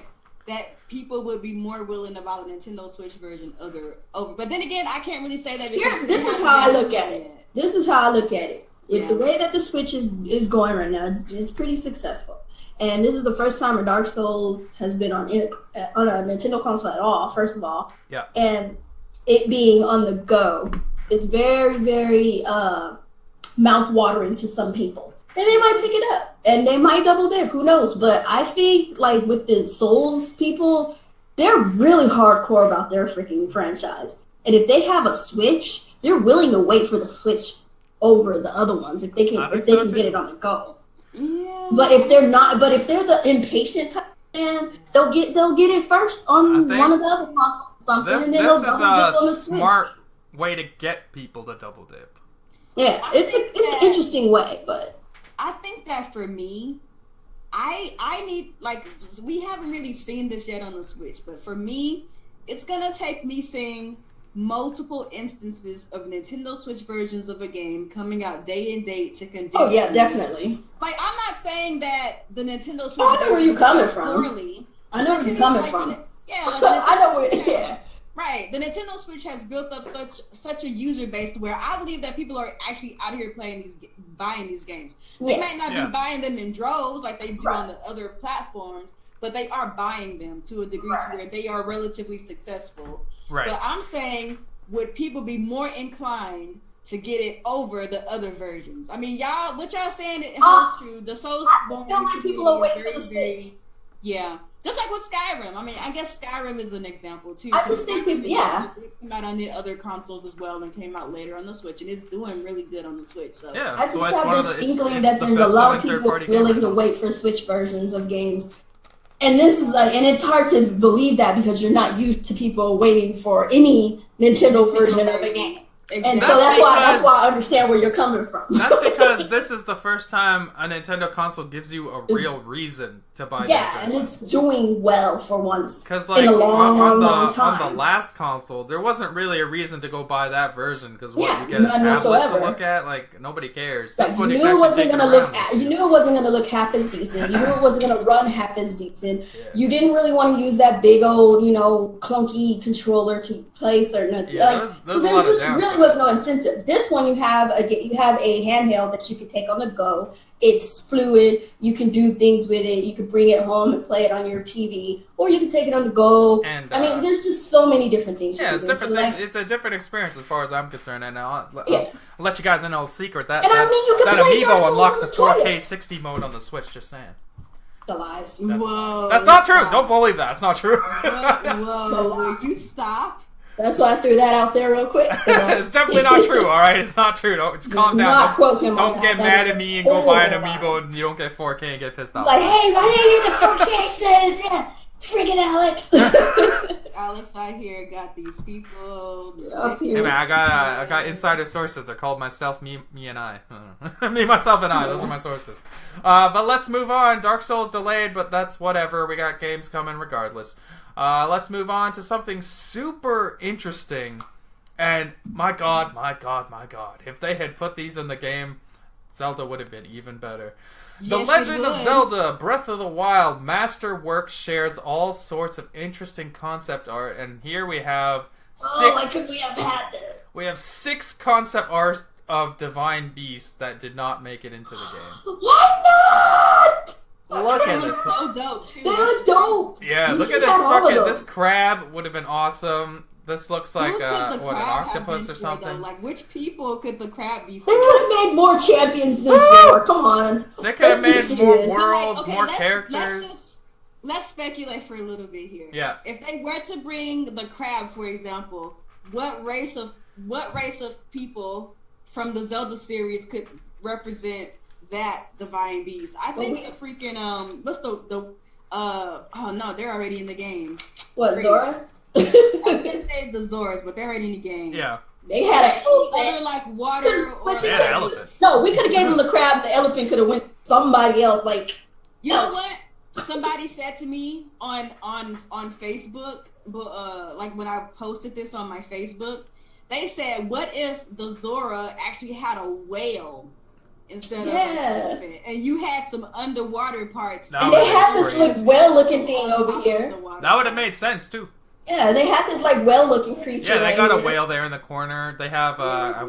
that people would be more willing to buy the Nintendo Switch version over. But then again, I can't really say that because This is how I look at it. This is how I look at it. With the Yeah. way that the Switch is going right now, it's pretty successful. And this is the first time a Dark Souls has been on a Nintendo console at all, first of all. Yeah. And it being on the go, it's very, very mouth-watering to some people. And they might pick it up. And they might double dip, who knows? But I think, like, with the Souls people, they're really hardcore about their freaking franchise. And if they have a Switch, they're willing to wait for the Switch over the other ones if they can get it on the go. Yeah. But if they're not, but if they're the impatient type, then they'll get it first on one of the other consoles or something, and then they'll This is double dip on a the Switch. smart way to get people to double dip. Yeah, it's an interesting way, but I think that for me, I need, like, we haven't really seen this yet on the Switch, but for me, it's gonna take me seeing multiple instances of Nintendo Switch versions of a game coming out day and date to convince oh yeah, me. definitely. Like, I'm not saying that the Nintendo Switch I know where you're versions coming are from. poorly. I know where you're It's coming like from. Yeah, like the I know Nintendo where. Switch has- Yeah, Right, the Nintendo Switch has built up such a user base to where I believe that people are actually out here buying these games. They yeah. might not Yeah. be buying them in droves like they do Right. on the other platforms, but they are buying them to a degree to where they are relatively successful. Right. But I'm saying, would people be more inclined to get it over the other versions? I mean, what y'all saying it holds true. The Souls I feel like people are waiting for the Switch. Yeah. Just like with Skyrim. I mean, I guess Skyrim is an example too. I just think people, yeah. It came out on the other consoles as well and came out later on the Switch, and it's doing really good on the Switch. So Yeah. I just so it's one have of this the, it's inkling the that there's a lot of best-selling people third-party willing game to right wait for Switch versions of games. And this is like, and it's hard to believe that because you're not used to people waiting for any Nintendo version of a game. exactly. And so that's because- why I understand where you're coming from. That's because this is the first time a Nintendo console gives you a real reason to buy yeah, that and version. it's doing well for once. Because like in a long, on long time. the last console, there wasn't really a reason to go buy that version because Yeah, you get a none tablet whatsoever. to look at. Like nobody cares. Like, This you one knew can it actually wasn't take gonna around look. with You you. knew it wasn't gonna look half as decent. You knew it wasn't gonna run half as decent. Yeah. You didn't really want to use that big old, clunky controller to play certain. Yeah, like, there's so a there lot of just really downsides. was no incentive. This one, you have a handheld that you can take on the go. It's fluid. You can do things with it. You can bring it home and play it on your TV, or you can take it on the go. And, I mean, there's just so many different things. Yeah, you it's can do. different. So, like, It's a different experience as far as I'm concerned. And I'll Yeah. let you guys in on a secret that And I mean, you can that play Dark Amiibo Souls unlocks on a the 4K toilet. 60 mode on the Switch. Just saying. the lies. Whoa. That's not true. stop. Don't believe that. It's not true. Whoa, will you stop? That's why I threw that out there real quick. It's definitely not true, alright? It's not true. Don't, just calm down. Not quote him on Don't that. get That mad is at me and go buy an horrible. amiibo and you don't get 4K and get pissed off. Like, hey, why didn't you get the 4K? Friggin' Alex. Alex out here got these people. Hey man, I got insider sources. They're called myself, me, and I. Me, myself, and I. Those are my sources. But let's move on. Dark Souls delayed, but that's whatever. We got games coming regardless. Let's move on to something super interesting. And my god, if they had put these in the game, Zelda would have been even better. The Yes, Legend it of would. Zelda Breath of the Wild Masterworks shares all sorts of interesting concept art, and here we have Why could we have had this? we have 6 concept art of divine beasts that did not make it into the game. Why not? Look They at look this. so dope too. They look dope. Yeah, We look at should this have all of fucking them. this crab would have been awesome. This looks like Who could the what, an crab have octopus been or for, something. though? Like, which people could the crab be for? They could have made more champions than 4. Come on. They could have Let's be made more serious. worlds, Okay, more let's characters. Let's speculate for a little bit here. Yeah. If they were to bring the crab, for example, what race of people from the Zelda series could represent that divine beast? I think the freaking what's the oh no, they're already in the game. What, Zora? I was gonna say the Zoras, but they're already in the game. Yeah. They had an Other elephant. like water or But They had an elephant. No, we could have gave him the crab. The elephant could have went somebody else. Like, You know what? Somebody said to me on Facebook, but like when I posted this on my Facebook, they said, "What if the Zora actually had a whale instead of an elephant, and you had some underwater parts?" That and would've they been have this crazy. like well-looking thing over here. That would have made sense too. Yeah, they have this like well-looking creature. Yeah, they right got a here. whale there in the corner. They have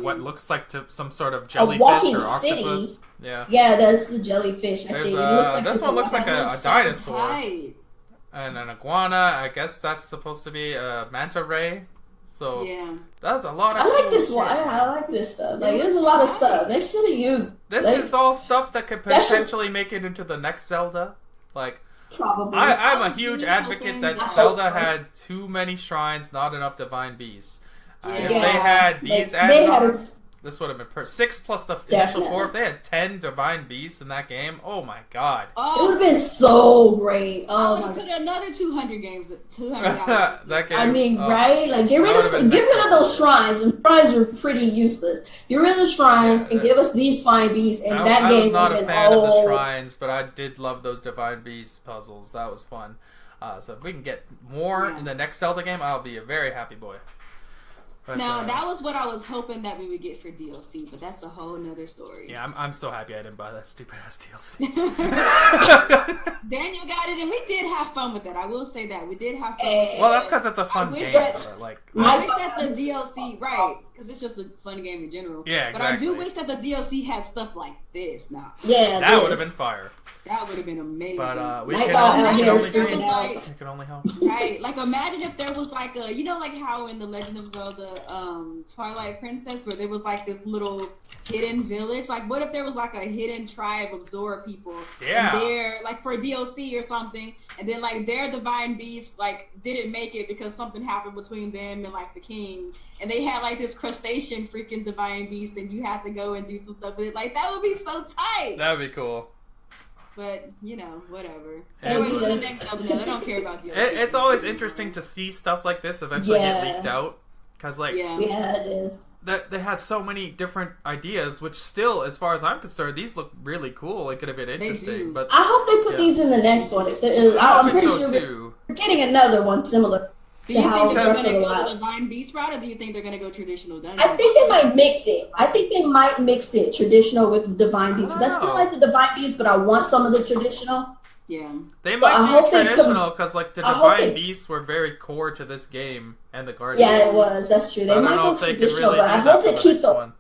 what looks like some sort of jellyfish walking or octopus. city. Yeah. Yeah, that's the jellyfish. I There's think. It looks like this it's one looks like a Looks so dinosaur tight. and an iguana. I guess that's supposed to be a manta ray. So Yeah. that's a lot of. I like cool this shit. one. I like this stuff. Like, there's a lot of stuff. They should have used. This Like, is all stuff that could That should- potentially make it into the next Zelda. Like, probably. I'm a I was huge really advocate hoping that that- Zelda had too many shrines, not enough divine beasts. If Yeah. they had these they added had on, a- this would have been 6 plus the initial Definitely. 4. If they had 10 divine beasts in that game, oh my god. It would Oh, have been so great. I Oh would my have god. put another 200 games, 200 hours. That game. I mean, oh. right? Like, get That rid would've been of those excellent. shrines. And shrines are pretty useless. Get rid of the shrines Yeah, and give us these fine beasts, and that I game was not would a have been fan of the all. shrines, but I did love those divine beast puzzles. That was fun. So if we can get more Yeah. in the next Zelda game, I'll be a very happy boy. But, Now that was what I was hoping that we would get for DLC, but that's a whole nother story. yeah, I'm so happy I didn't buy that stupid ass DLC. Daniel got it, and we did have fun with that. I will say that we did have fun. Eh. With Well, that's because it's a fun wish game. that- But like, I wish that the DLC, right? Because it's just a fun game in general. Yeah, But I do exactly. wish that the DLC had stuff like this. Now Yeah, that would this. have been fire. that would have been amazing. But we Nightbot can out only, here only freaking dream. out. We can only hope. Right, like imagine if there was like a, you know, like how in the Legend of Zelda, Twilight Princess, where there was like this little hidden village. Like, what if there was like a hidden tribe of Zora people? Yeah. And they're like for DLC or something, and then like their divine beast like didn't make it because something happened between them and like the king, and they had like this crustacean freaking divine beast, and you had to go and do some stuff with it. Like that would be so tight. That would be cool. But you know, whatever. Yeah, They're it's waiting for the what- next Zelda. They don't care about DLC. It's always interesting to see stuff like this eventually get Yeah. leaked out. Because, like, Yeah. Yeah, it is. that they had so many different ideas, which still, as far as I'm concerned, these look really cool. It could have been interesting. do. But I hope they put Yeah. these in the next one. If there is, I I'm hope pretty so sure too. we're getting another one similar Do to you how think they're Breath going of to the go the Wild. Divine Beast route, or do you think they're going to go traditional dungeon? I think they might mix it. I think they might mix it traditional with divine beasts. 'Cause I still Oh. like the divine beasts, but I want some of the traditional. Yeah. They I might hope be they traditional because, like, the I hope Divine they- Beasts were very core to this game and the Guardians. Yeah, it was. That's true. So They I don't might know go if they could traditional, really but I do that hope for they the keep next the. one.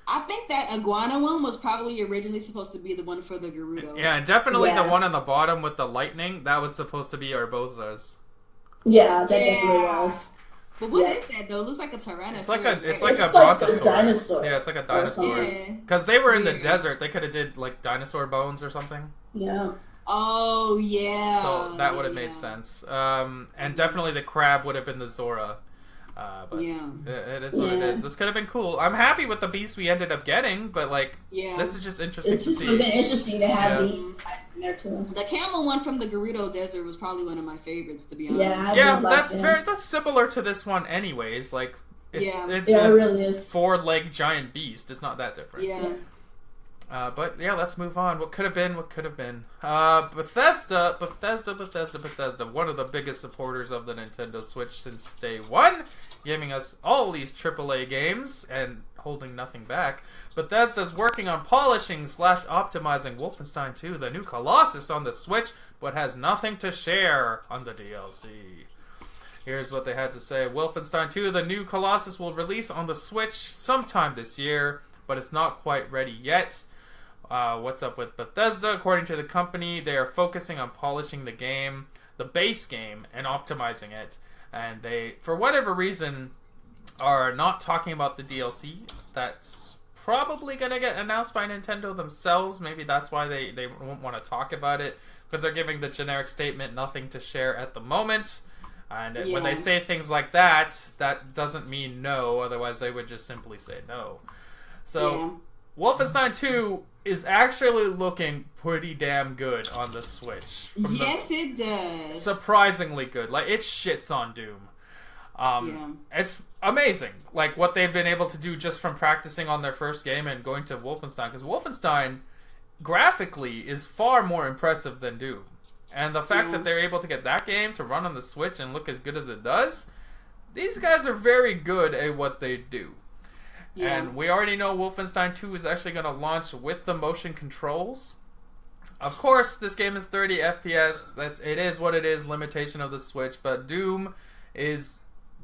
I think that iguana one was probably originally supposed to be the one for the Gerudo. Yeah, and definitely Yeah. the one on the bottom with the lightning, that was supposed to be Urbosa's. Yeah, that Yeah. definitely was. But what Yeah. is that though? It looks like a Tyrannosaurus. It's like a right? it's like It's a like a brontosaurus. dinosaur Yeah, it's like a or dinosaur. something. Yeah. Because they were in the Weird. desert, they could have did like dinosaur bones or something. Yeah. Oh yeah. So that would have made sense. And definitely the crab would have been the Zora. But yeah, it is what it is. This could have been cool. I'm happy with the beast we ended up getting, but like, this is just interesting to see. It's just been interesting to have these in there too. The camel one from the Gerudo Desert was probably one of my favorites, to be honest. Yeah, that's similar to this one, anyways. Like, it's it really is. 4-leg giant beast. It's not that different. Yeah. But yeah, let's move on. What could have been? What could have been? Bethesda, one of the biggest supporters of the Nintendo Switch since day one, giving us all these AAA games and holding nothing back. Bethesda's working on polishing/optimizing Wolfenstein 2, the new Colossus on the Switch, but has nothing to share on the DLC. Here's what they had to say. Wolfenstein 2, the new Colossus, will release on the Switch sometime this year, but it's not quite ready yet. What's up with Bethesda? According to the company, they are focusing on polishing the game, the base game, and optimizing it. And they, for whatever reason, are not talking about the DLC. That's probably going to get announced by Nintendo themselves. Maybe that's why they won't want to talk about it, because they're giving the generic statement, nothing to share at the moment. And when they say things like that, that doesn't mean no. Otherwise, they would just simply say no. So, Wolfenstein 2 is actually looking pretty damn good on the Switch. Yes, it does. Surprisingly good. Like, it shits on Doom. It's amazing, like, what they've been able to do just from practicing on their first game and going to Wolfenstein. Because Wolfenstein, graphically, is far more impressive than Doom. And the fact that they're able to get that game to run on the Switch and look as good as it does, these guys are very good at what they do. Yeah. And we already know Wolfenstein 2 is actually going to launch with the motion controls. Of course, this game is 30 FPS. It is what it is, limitation of the Switch. But Doom is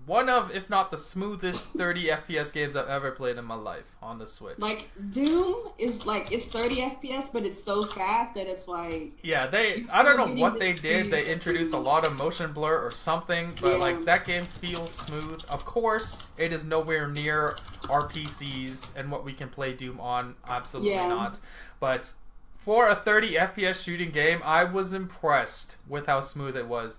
one of, if not the smoothest 30 FPS games I've ever played in my life on the Switch. Like, Doom is like, it's 30 FPS, but it's so fast that it's like... Yeah, I don't know what they did. They introduced a lot of motion blur or something, but like, that game feels smooth. Of course, it is nowhere near our PCs and what we can play Doom on. Absolutely not. But for a 30 FPS shooting game, I was impressed with how smooth it was.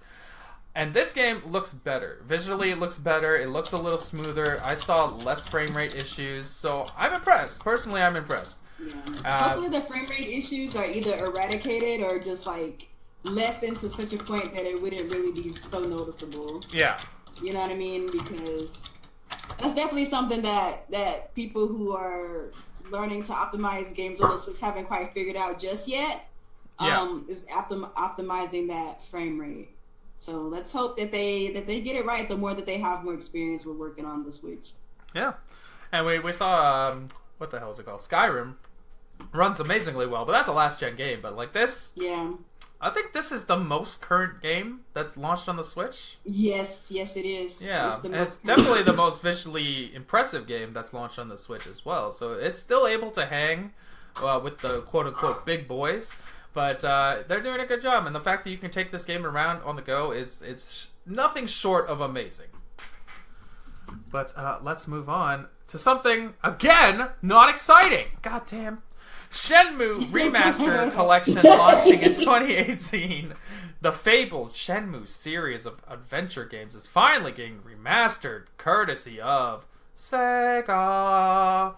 And this game looks better. Visually, it looks better. It looks a little smoother. I saw less frame rate issues, so I'm impressed. Personally, I'm impressed. Yeah. Hopefully the frame rate issues are either eradicated or just, like, lessened to such a point that it wouldn't really be so noticeable. Yeah. You know what I mean? Because that's definitely something that people who are learning to optimize games on the Switch haven't quite figured out just yet. Is optimizing that frame rate. So let's hope that they get it right. The more that they have more experience with working on the Switch. Yeah, and we saw what the hell is it called? Skyrim runs amazingly well, but that's a last gen game. But like this, I think this is the most current game that's launched on the Switch. Yes, it is. Yeah, it's definitely the most visually impressive game that's launched on the Switch as well. So it's still able to hang with the quote unquote big boys. But they're doing a good job, and the fact that you can take this game around on the go is nothing short of amazing. But let's move on to something, again, not exciting. God damn. Shenmue Remaster Collection launching in 2018. The fabled Shenmue series of adventure games is finally getting remastered, courtesy of Sega.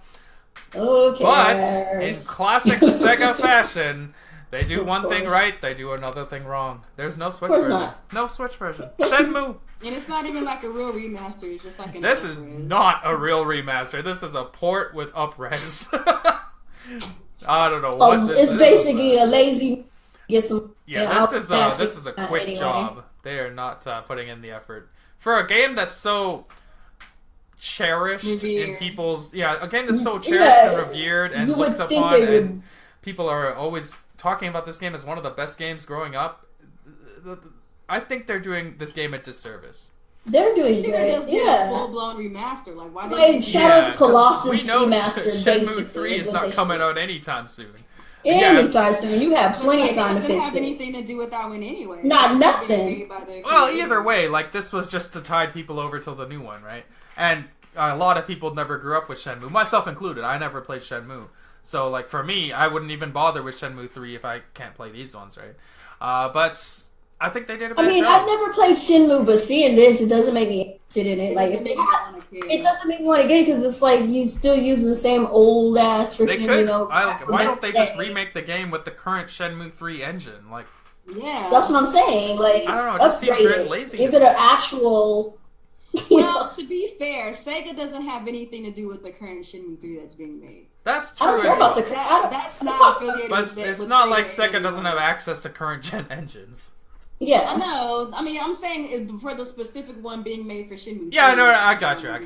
But in classic Sega fashion, they do one thing right, they do another thing wrong. There's no Switch version. Not. No Switch version. Shenmue. And it's not even like a real remaster. It's just like an This is not a real remaster. This is a port with up-res. I don't know what this is. It's basically a lazy... Get some... Yeah, this is a quick job. They are not putting in the effort. For a game that's so cherished in people's... Yeah, a game that's so cherished and revered and looked upon, and people are always talking about this game as one of the best games growing up. I think they're doing this game a disservice. They're doing great. A full-blown remaster. Like, why? Like Shadow of the Colossus we know remastered. Shenmue 3 is not coming out anytime soon. Anytime soon. You have plenty of time to fix it. It doesn't have anything to do with that one anyway. Nothing. Well, either way, like, this was just to tide people over till the new one, right? And a lot of people never grew up with Shenmue, myself included. I never played Shenmue. So, like, for me, I wouldn't even bother with Shenmue 3 if I can't play these ones, right? But I think they did a I bad mean, job. I've never played Shenmue, but seeing this, it doesn't make me interested in it. Like, if they have, it doesn't make me want to get it because it's like you still using the same old ass freaking, They could. you know. Why don't they just remake the game with the current Shenmue 3 engine? Like, yeah, that's what I'm saying. Like, I don't know. It just seems upgrade very it. lazy. Give it an actual. Well, to be fair, Sega doesn't have anything to do with the current Shenmue 3 that's being made. That's I true. don't care about the. That's not affiliated But with it's with not like Sega Sega doesn't anymore. have access to current gen engines. I Yeah. know. I mean, I'm saying for the specific one being made for Shenmue. Yeah, 3, no, I got you. I'm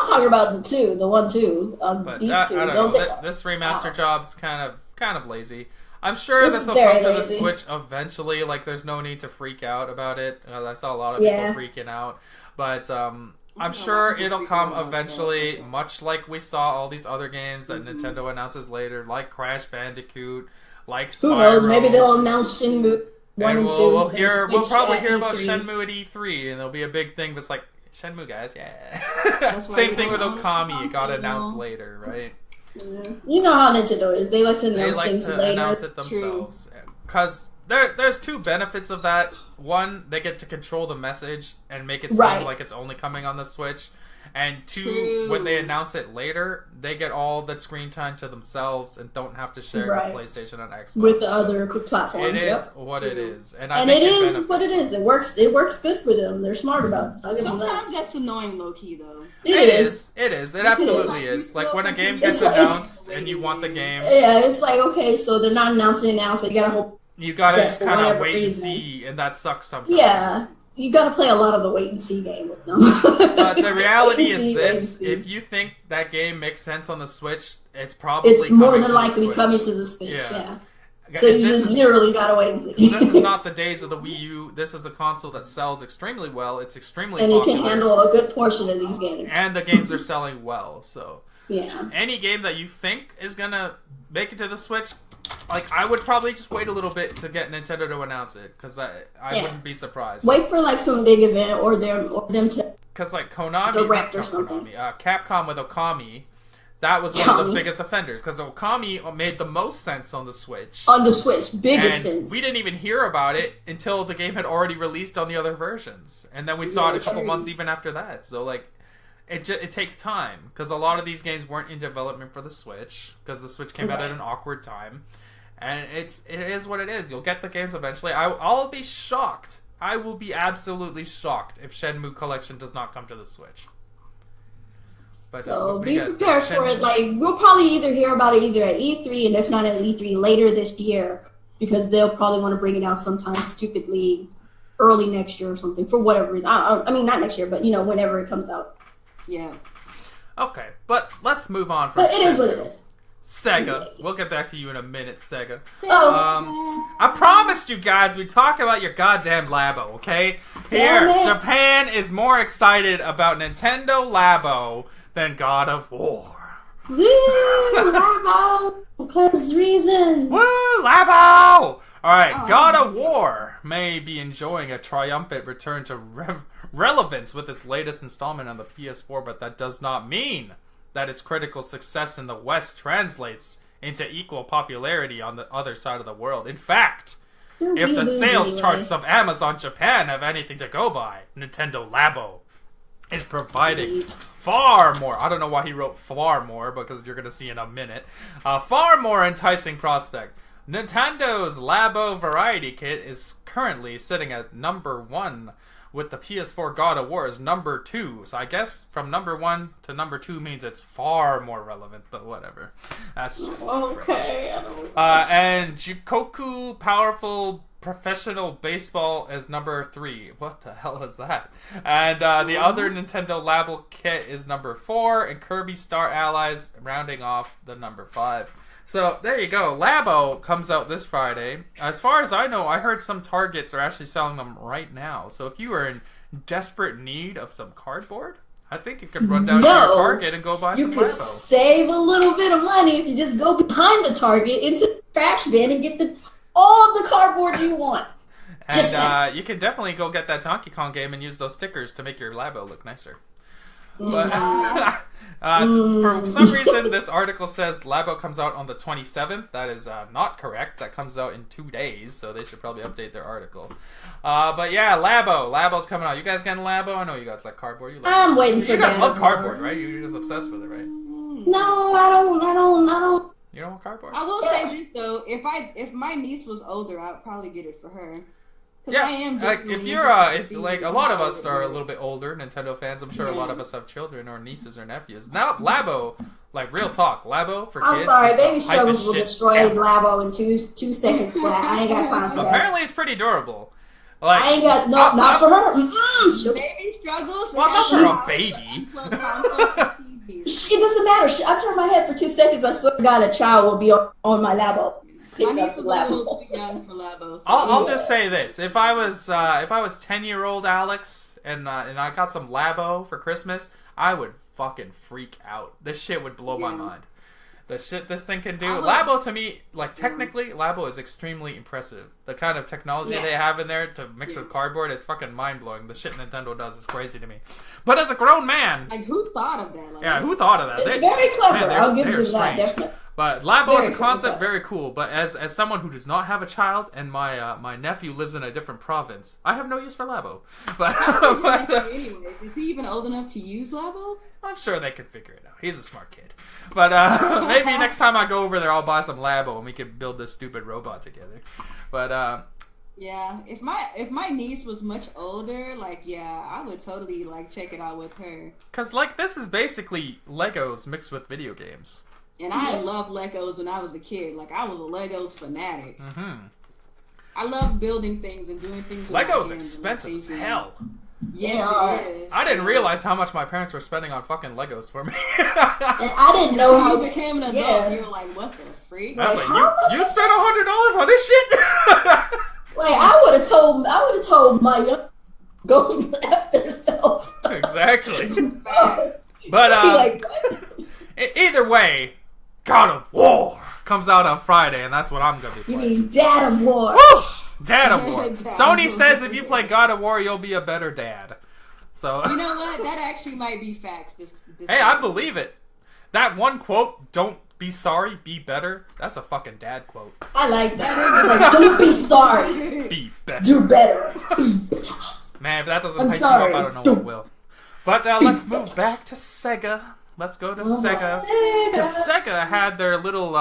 talking about the one too. But These two. I don't know. This remaster job's kind of lazy. I'm sure It's this will very come to the lazy. Switch eventually. Like, there's no need to freak out about it. I saw a lot of people freaking out, but I'm sure it'll come eventually. Much like we saw all these other games that Nintendo announces later, like Crash Bandicoot, like Spyro. Who knows? Maybe they'll announce Shenmue 1 and 2. We'll probably hear about E3. Shenmue at E3, and there'll be a big thing that's like, Shenmue, guys, yeah. Same thing with Okami. It got announced later, right? Yeah. You know how Nintendo is. They like to announce They like things to later. announce it themselves. Because there's two benefits of that. One, they get to control the message and make it seem like it's only coming on the Switch. And two, when they announce it later, they get all the screen time to themselves and don't have to share with PlayStation and Xbox. With the other platforms. It is what it is. And it is what it is. It works good for them. They're smart about it. Sometimes that's annoying low-key, though. It is. It absolutely is. Like, when a game gets announced and you want the game... Yeah, it's like, okay, so they're not announcing it now, so you gotta hope... You gotta just kind of wait and see, and that sucks sometimes. Yeah. You gotta play a lot of the wait and see game with them. But the reality is this: if you think that game makes sense on the Switch, it's probably more than likely coming to the Switch. Yeah. So you just literally gotta wait and see. This is not the days of the Wii U. This is a console that sells extremely well. It's extremely popular. And it can handle a good portion of these games. And the games are selling well. So yeah, any game that you think is gonna make it to the Switch, like, I would probably just wait a little bit to get Nintendo to announce it, because I wouldn't be surprised. Wait for like some big event or them to. Because like Konami, direct or something. Capcom with Okami, that was one of the biggest offenders, because Okami made the most sense on the Switch. On the Switch, biggest sense. We didn't even hear about it until the game had already released on the other versions, and then we saw it a couple months even after that. So like, it takes time, because a lot of these games weren't in development for the Switch, because the Switch came out at an awkward time, and it is what it is. You'll get the games eventually. I'll be shocked. I will be absolutely shocked if Shenmue Collection does not come to the Switch. But, so be prepared for it. Like, we'll probably either hear about it either at E3, and if not at E3, later this year, because they'll probably want to bring it out sometime stupidly early next year or something, for whatever reason. I mean, not next year, but, whenever it comes out. Yeah. Okay, but let's move on from But it is what it is. Sega. We'll get back to you in a minute, Sega. Oh. I promised you guys we'd talk about your goddamn Labo, okay? Here, Japan is more excited about Nintendo Labo than God of War. Woo! Labo! Because reason. Woo! Labo! Alright, God of War may be enjoying a triumphant return to relevance with its latest installment on the PS4, but that does not mean that its critical success in the West translates into equal popularity on the other side of the world. In fact, if the sales charts of Amazon Japan have anything to go by, Nintendo Labo is providing far more. I don't know why he wrote far more, because you're going to see in a minute. Far more enticing prospect. Nintendo's Labo Variety Kit is currently sitting at number 1, with the PS4 God of War is number 2. So I guess from number 1 to number 2 means it's far more relevant, but whatever. That's just okay. And Jikoku Powerful Professional Baseball is number 3. What the hell is that? And the other Nintendo Labo kit is number 4, and Kirby Star Allies rounding off the number 5. So, there you go. Labo comes out this Friday. As far as I know, I heard some Targets are actually selling them right now. So, if you are in desperate need of some cardboard, I think you could run down to your Target and go buy some Labo. You could save a little bit of money if you just go behind the Target into the trash bin and get all the cardboard you want. And you can definitely go get that Donkey Kong game and use those stickers to make your Labo look nicer. But for some reason, this article says Labo comes out on the 27th. That is not correct. That comes out in 2 days, so they should probably update their article. But yeah, Labo's coming out. You guys getting Labo? I know you guys like cardboard. You like I'm waiting for You guys love Labo. cardboard, right? You're just obsessed with it, right? No, I don't. You don't want cardboard? I will say this though, if my niece was older, I'd probably get it for her. Yeah, I am like if you're like a lot of us are a little bit older Nintendo fans. I'm sure a lot of us have children or nieces or nephews. Now Labo, like real talk, Labo for kids. I'm sorry, is the baby struggles hypest will shit destroy ever. Labo in two seconds flat. I ain't got time for that. Apparently, it's pretty durable. Like, I ain't got not for her. Baby struggles. Well, not for a baby. It doesn't matter. I turn my head for 2 seconds. I swear to God, a child will be on my Labo. My niece is a little too young for Labo. So I'll just say this: if I was 10-year-old Alex and I got some Labo for Christmas, I would fucking freak out. This shit would blow my mind. The shit this thing can do. Labo to me, like technically, Labo is extremely impressive. The kind of technology they have in there to mix with cardboard is fucking mind blowing. The shit Nintendo does is crazy to me. But as a grown man, like who thought of that? Like, yeah, who thought of that? It's very clever. Man, I'll give they're you that. strange. Definitely. But Labo as a Very concept, cool. very cool. But as someone who does not have a child and my nephew lives in a different province, I have no use for Labo. But, anyways, is he even old enough to use Labo? I'm sure they can figure it out. He's a smart kid. But maybe next time I go over there, I'll buy some Labo and we can build this stupid robot together. But yeah, if my niece was much older, like I would totally like check it out with her. Cause like this is basically Legos mixed with video games. And I loved Legos when I was a kid. Like I was a Legos fanatic. I love building things and doing things. With Legos expensive as hell. Yes, it is. I didn't realize how much my parents were spending on fucking Legos for me. And I didn't know how. You became an adult. You were like, "What the freak?" I was like, "You spent $100 on this shit?" Like I would have told my young go F themselves. Exactly. But But either way, God of War comes out on Friday, and that's what I'm gonna be you playing. mean Dad of War? Woo! Dad of War. Dad Sony of says War. if you play God of War, you'll be a better dad. So You know what? That actually might be facts. This hey, I believe it. That one quote, "Don't be sorry, be better." That's a fucking dad quote. I like that. It's like, don't be sorry. Be better. Do better. Be better. Man, if that doesn't I'm hype you sorry. up, I don't know what will. But let's move back to Sega. Let's go to Sega. Because Sega had their little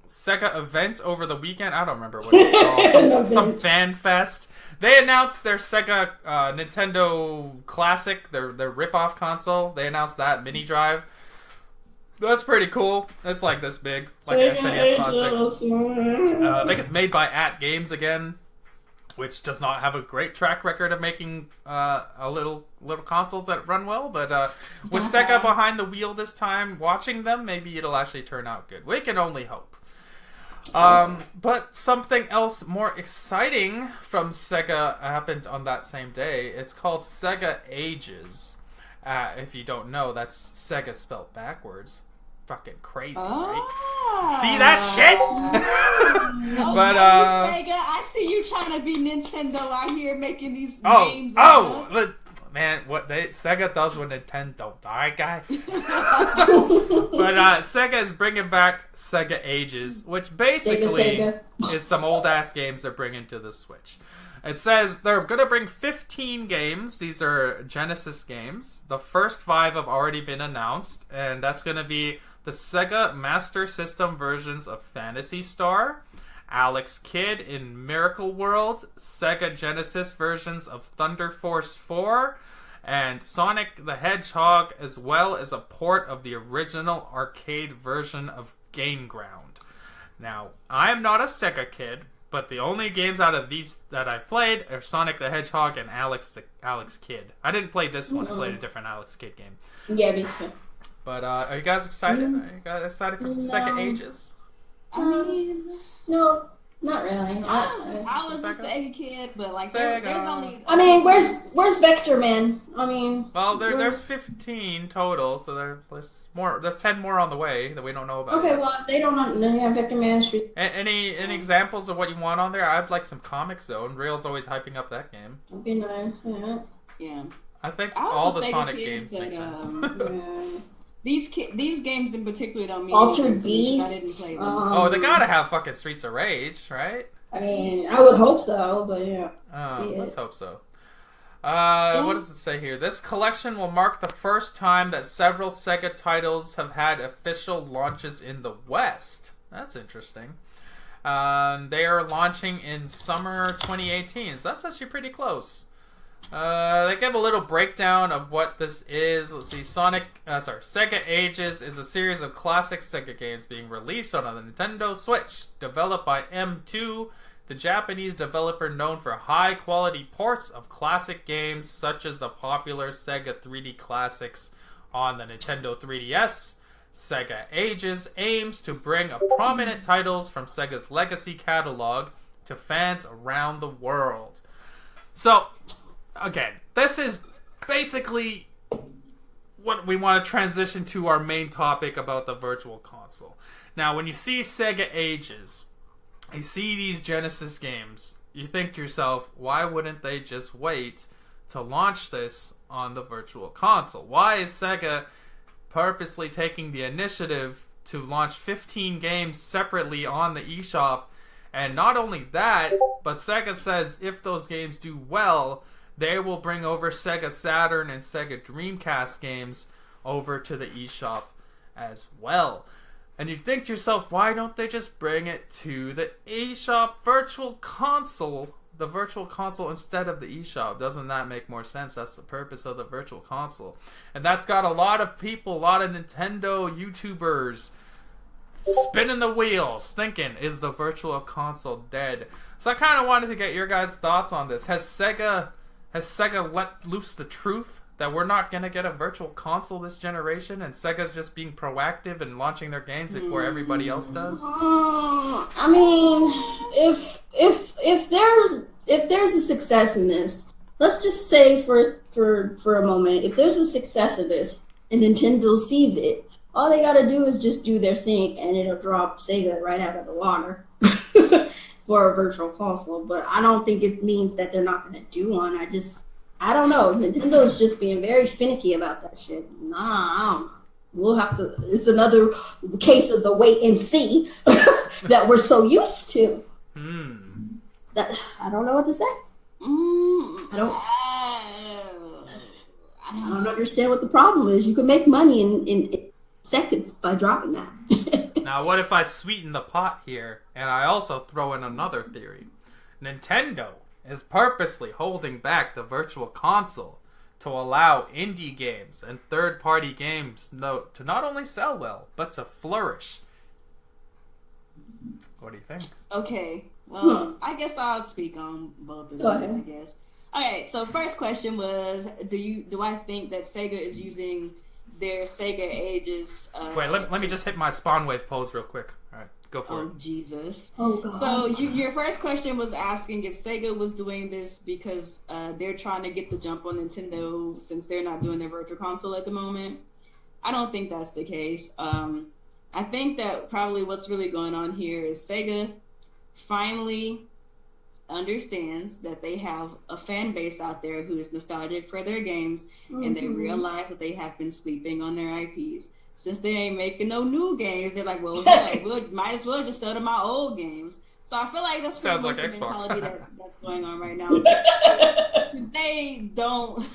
Sega event over the weekend. I don't remember what it was called. Some fan fest. They announced their Sega Nintendo Classic, their rip-off console. They announced that mini drive. That's pretty cool. It's like this big, like an SNES Classic. I think it's made by Games again, which does not have a great track record of making little consoles that run well. But with Sega behind the wheel this time, watching them, maybe it'll actually turn out good. We can only hope. But something else more exciting from Sega happened on that same day. It's called Sega Ages. If you don't know, that's Sega spelled backwards. Fucking crazy, right? See that shit? But Sega, I see you trying to be Nintendo out here making these names. Man, what Sega does with Nintendo, alright, guy? But Sega is bringing back Sega Ages, which basically is some old ass games they're bringing to the Switch. It says they're going to bring 15 games. These are Genesis games. The first 5 have already been announced, and that's going to be the Sega Master System versions of Phantasy Star, Alex Kidd in Miracle World, Sega Genesis versions of Thunder Force 4, and Sonic the Hedgehog, as well as a port of the original arcade version of Game Ground. Now, I am not a Sega kid, but the only games out of these that I've played are Sonic the Hedgehog and Alex Kidd. I didn't play this one. I played a different Alex Kidd game. Yeah, me too. But are you guys excited? Are you guys excited for some Sega Ages? I mean, no, not really. I was a Sega kid, but like there's only. I mean, where's Vector Man? I mean, well, there's 15 total, so there's more. There's 10 more on the way that we don't know about. Okay, yet. well, if they don't have Vector Man Street. Any examples of what you want on there? I'd like some Comic Zone. Real's always hyping up that game. It'd be nice. Yeah. Yeah. I think I was all a the Sega Sonic kid, games make but, sense. these games in particular don't mean Altered anything to me 'cause I didn't Beast. play them. Oh, they gotta have fucking Streets of Rage, right? I mean, I would hope so, but yeah. Oh, let's hope so. Yeah. What does it say here? This collection will mark the first time that several Sega titles have had official launches in the West. That's interesting. They are launching in summer 2018, so that's actually pretty close. They give a little breakdown of what this is. Let's see. Sega Ages is a series of classic Sega games being released on the Nintendo Switch, developed by M2, the Japanese developer known for high-quality ports of classic games such as the popular Sega 3D classics on the Nintendo 3DS. Sega Ages aims to bring prominent titles from Sega's legacy catalog to fans around the world. So, again, this is basically what we want to transition to our main topic about the Virtual Console. Now, when you see Sega Ages, you see these Genesis games, you think to yourself, why wouldn't they just wait to launch this on the Virtual Console? Why is Sega purposely taking the initiative to launch 15 games separately on the eShop? And not only that, but Sega says if those games do well, they will bring over Sega Saturn and Sega Dreamcast games over to the eShop as well. And you think to yourself, why don't they just bring it to the eShop Virtual Console, the Virtual Console instead of the eShop? Doesn't that make more sense? That's the purpose of the Virtual Console. And that's got a lot of people, a lot of Nintendo YouTubers spinning the wheels, thinking, is the Virtual Console dead? So I kind of wanted to get your guys' thoughts on this. Has Sega let loose the truth that we're not going to get a Virtual Console this generation, and Sega's just being proactive and launching their games before everybody else does? I mean, if there's a success in this, let's just say for a moment, if there's a success of this and Nintendo sees it, all they gotta do is just do their thing, and it'll drop Sega right out of the water for a Virtual Console. But I don't think it means that they're not gonna do one. I don't know. Nintendo's just being very finicky about that shit. Nah, I don't know. We'll have to. It's another case of the wait and see that we're so used to. That I don't know what to say. I don't understand what the problem is. You can make money in seconds by dropping that. Now, what if I sweeten the pot here and I also throw in another theory? Nintendo is purposely holding back the Virtual Console to allow indie games and third-party games to not only sell well, but to flourish. What do you think? Okay, well, I guess I'll speak on both of them, I guess. Okay, so first question was, do I think that Sega is using their Sega Ages... Wait, let me just hit my spawn wave pose real quick. All right, go for it. Oh, Jesus. Oh, God. So your first question was asking if Sega was doing this because they're trying to get the jump on Nintendo since they're not doing their Virtual Console at the moment. I don't think that's the case. I think that probably what's really going on here is Sega finally understands that they have a fan base out there who is nostalgic for their games, and they realize that they have been sleeping on their IPs. Since they ain't making no new games, they're like, well, yeah, we might as well just sell to my old games. So I feel like that's pretty much the mentality that's going on right now. Because they don't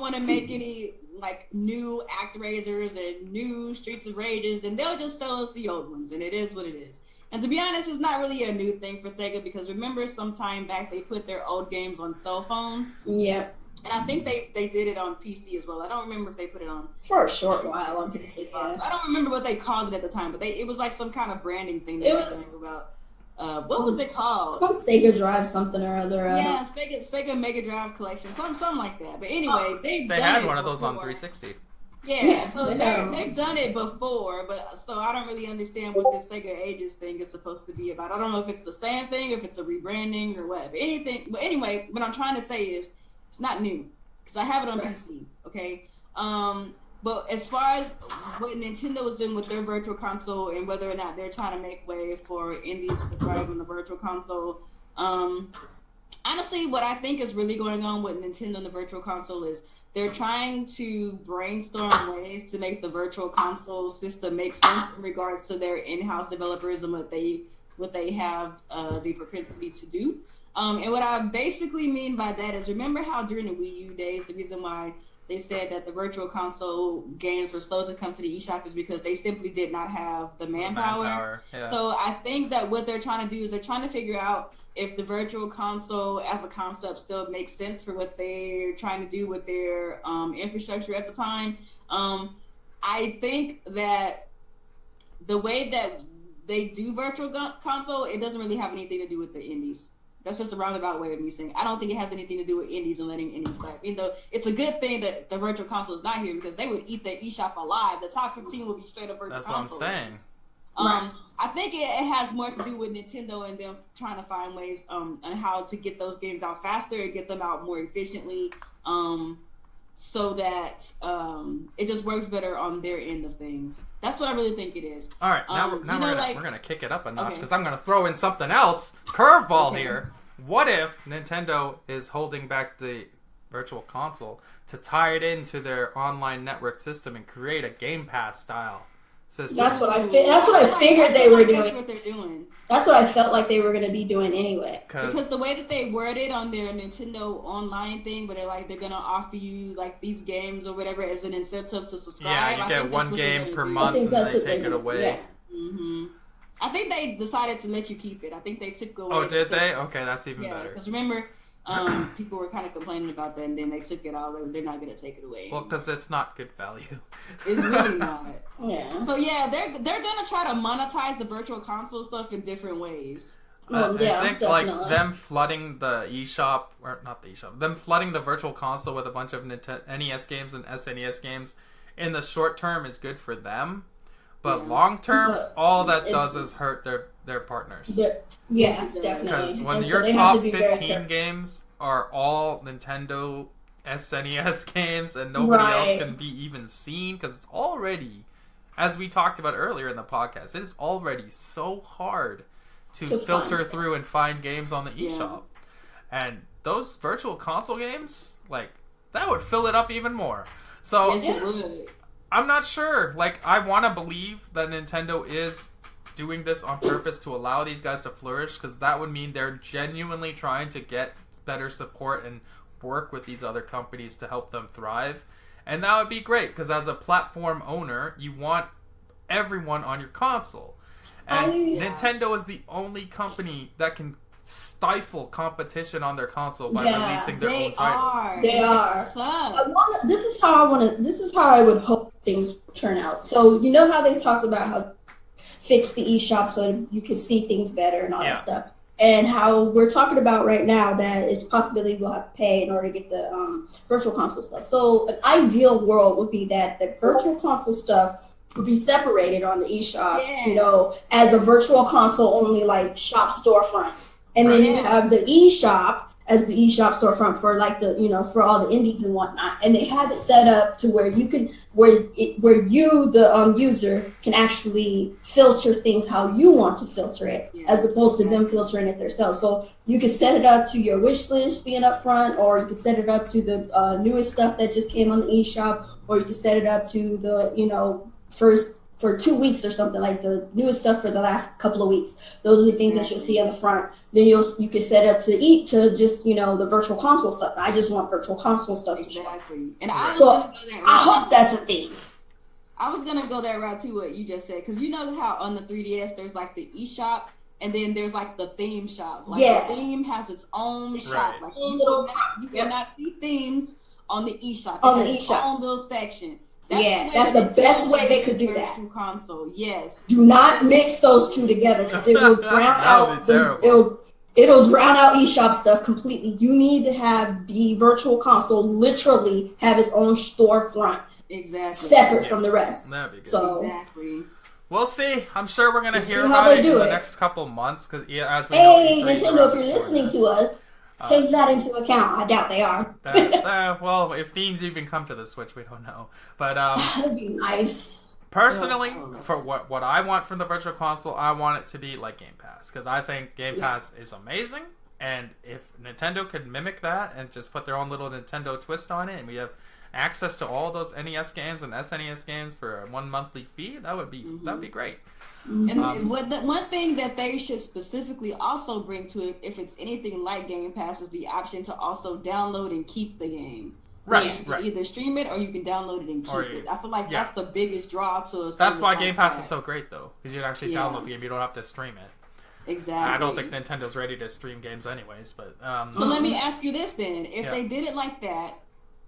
want to make any like new ActRaisers and new Streets of Rages, then they'll just sell us the old ones, and it is what it is. And to be honest, it's not really a new thing for Sega because remember some time back they put their old games on cell phones? Yep. And I think they did it on PC as well. I don't remember if they put it on... For a short while on PC, yeah. I don't remember what they called it at the time, but it was like some kind of branding thing they were talking about. What was it called? Some Sega Drive something or other. Yeah, Sega Mega Drive Collection, something like that. But anyway, they had one of those on 360. Yeah, so they've done it before, but so I don't really understand what this Sega Ages thing is supposed to be about. I don't know if it's the same thing, if it's a rebranding or whatever. But anyway, what I'm trying to say is it's not new because I have it on PC. Okay, but as far as what Nintendo is doing with their Virtual Console and whether or not they're trying to make way for indies to thrive on the Virtual Console, Honestly, what I think is really going on with Nintendo and the Virtual Console is they're trying to brainstorm ways to make the Virtual Console system make sense in regards to their in-house developers and what they have the propensity to do. And what I basically mean by that is, remember how during the Wii U days, the reason why they said that the Virtual Console games were slow to come to the eShop is because they simply did not have the manpower. Yeah. So I think that what they're trying to do is they're trying to figure out if the Virtual Console as a concept still makes sense for what they're trying to do with their infrastructure at the time. I think that the way that they do Virtual Console, it doesn't really have anything to do with the indies. That's just a roundabout way of me saying I don't think it has anything to do with indies and letting indies thrive. Even though it's a good thing that the Virtual Console is not here, because they would eat their eShop alive. The top 15 would be straight up Virtual Console. That's what I'm saying. I think it has more to do with Nintendo and them trying to find ways on how to get those games out faster and get them out more efficiently, so that it just works better on their end of things. That's what I really think it is. All right, now we're gonna kick it up a notch because I'm gonna throw in something else. Curveball here. What if Nintendo is holding back the Virtual Console to tie it into their online network system and create a Game Pass style system? That's what I figured they were doing. That's what they're doing. That's what I felt like they were going to be doing anyway. Because the way that they worded on their Nintendo Online thing, where they're going to offer you like these games or whatever as an incentive to subscribe. Yeah, you get one game per month and they take it away. Yeah. Mm-hmm. I think they decided to let you keep it. I think they took away. Oh, did they? Okay, that's even better. Because remember, people were kind of complaining about that, and then they took it all. They're not going to take it away. Well, because it's not good value. It's really not. Yeah. So yeah, they're going to try to monetize the Virtual Console stuff in different ways. Yeah, I think definitely. like them flooding the eShop, or not the eShop, them flooding the Virtual Console with a bunch of NES games and SNES games in the short term is good for them. But long term, all that does is hurt their partners. Yeah, definitely. Because when your top 15 games are all Nintendo SNES games and nobody else can be even seen, because it's already, as we talked about earlier in the podcast, it is already so hard to filter through and find games on the eShop. And those Virtual Console games, like, that would fill it up even more. So yes, it would. I'm not sure. Like, I want to believe that Nintendo is doing this on purpose to allow these guys to flourish, because that would mean they're genuinely trying to get better support and work with these other companies to help them thrive. And that would be great, because as a platform owner, you want everyone on your console. And Nintendo is the only company that can stifle competition on their console by releasing their own titles. They are. This is how I would hope things turn out. So you know how they talked about how fix the eShop so you can see things better and all that stuff, and how we're talking about right now that it's possibility we'll have to pay in order to get the Virtual Console stuff. So an ideal world would be that the Virtual Console stuff would be separated on the eShop, you know, as a Virtual Console only like shop storefront. And then you have the eShop as the eShop storefront for like the, you know, for all the indies and whatnot. And they have it set up to where you can, where you, the user, can actually filter things how you want to filter it, as opposed to them filtering it themselves. So you can set it up to your wish list being up front, or you can set it up to the newest stuff that just came on the eShop, or you can set it up to the, you know, first for 2 weeks or something, like the newest stuff for the last couple of weeks. Those are the things that you'll see on the front. Then you can set up to just, you know, the Virtual Console stuff. I just want Virtual Console stuff to show. And I hope that's a thing. I was gonna go that route too, what you just said, because you know how on the 3DS there's like the eShop, and then there's like the theme shop. Like the theme has its own shop. Like you cannot see themes on the eShop. On the eShop. Own little section. That's the best way they could do that. Console, yes. Do not mix those two together, because it will drown out. It'll drown out eShop stuff completely. You need to have the Virtual Console literally have its own storefront, separate from the rest. That'd be good. So, we'll see. I'm sure we're gonna hear about it in the next couple months, because as we know, Nintendo, if you're listening to us, take that into account. I doubt they are. Well, if themes even come to the Switch, we don't know. But that'd be nice. Personally, for what I want from the Virtual Console, I want it to be like Game Pass, because I think Game Pass is amazing, And if Nintendo could mimic that and just put their own little Nintendo twist on it, and we have access to all those NES games and SNES games for a 1 monthly fee, that would be great. And one thing that they should specifically also bring to it, if it's anything like Game Pass, is the option to also download and keep the game. Right, you can either stream it or you can download it and keep it. I feel like that's the biggest draw to a. That's why Game Pass is so great, though, because you can actually download the game. You don't have to stream it. Exactly. I don't think Nintendo's ready to stream games anyways, but... So let me ask you this then. If they did it like that,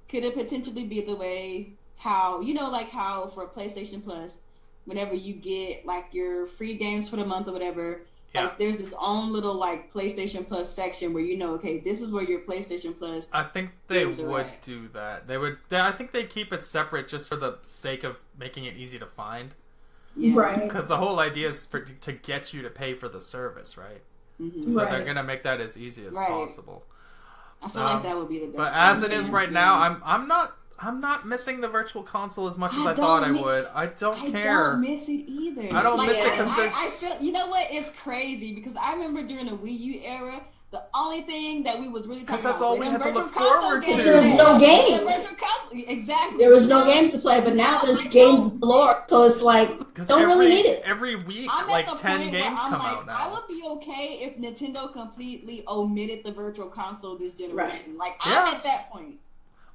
could it potentially be the way how, like how for PlayStation Plus, whenever you get like your free games for the month or whatever, like there's this own little like PlayStation Plus section where okay, this is where your PlayStation Plus. I think they would do that. I think they'd keep it separate just for the sake of making it easy to find. Yeah. Right. Because the whole idea is to get you to pay for the service, right? So they're gonna make that as easy as possible. I feel like that would be the best. But as it is right now, I'm not missing the Virtual Console as much as I thought I would. I don't care. I don't miss it either. I don't miss it because there's... I feel, you know what? It's crazy because I remember during the Wii U era, the only thing that we was really talking about... Because that's all we had to look forward to. There was no games. Exactly. There was no games to play, but now there's games galore. So it's like, don't really need it. Every week, like 10 games come out now. I would be okay if Nintendo completely omitted the Virtual Console this generation. Like, I'm at that point.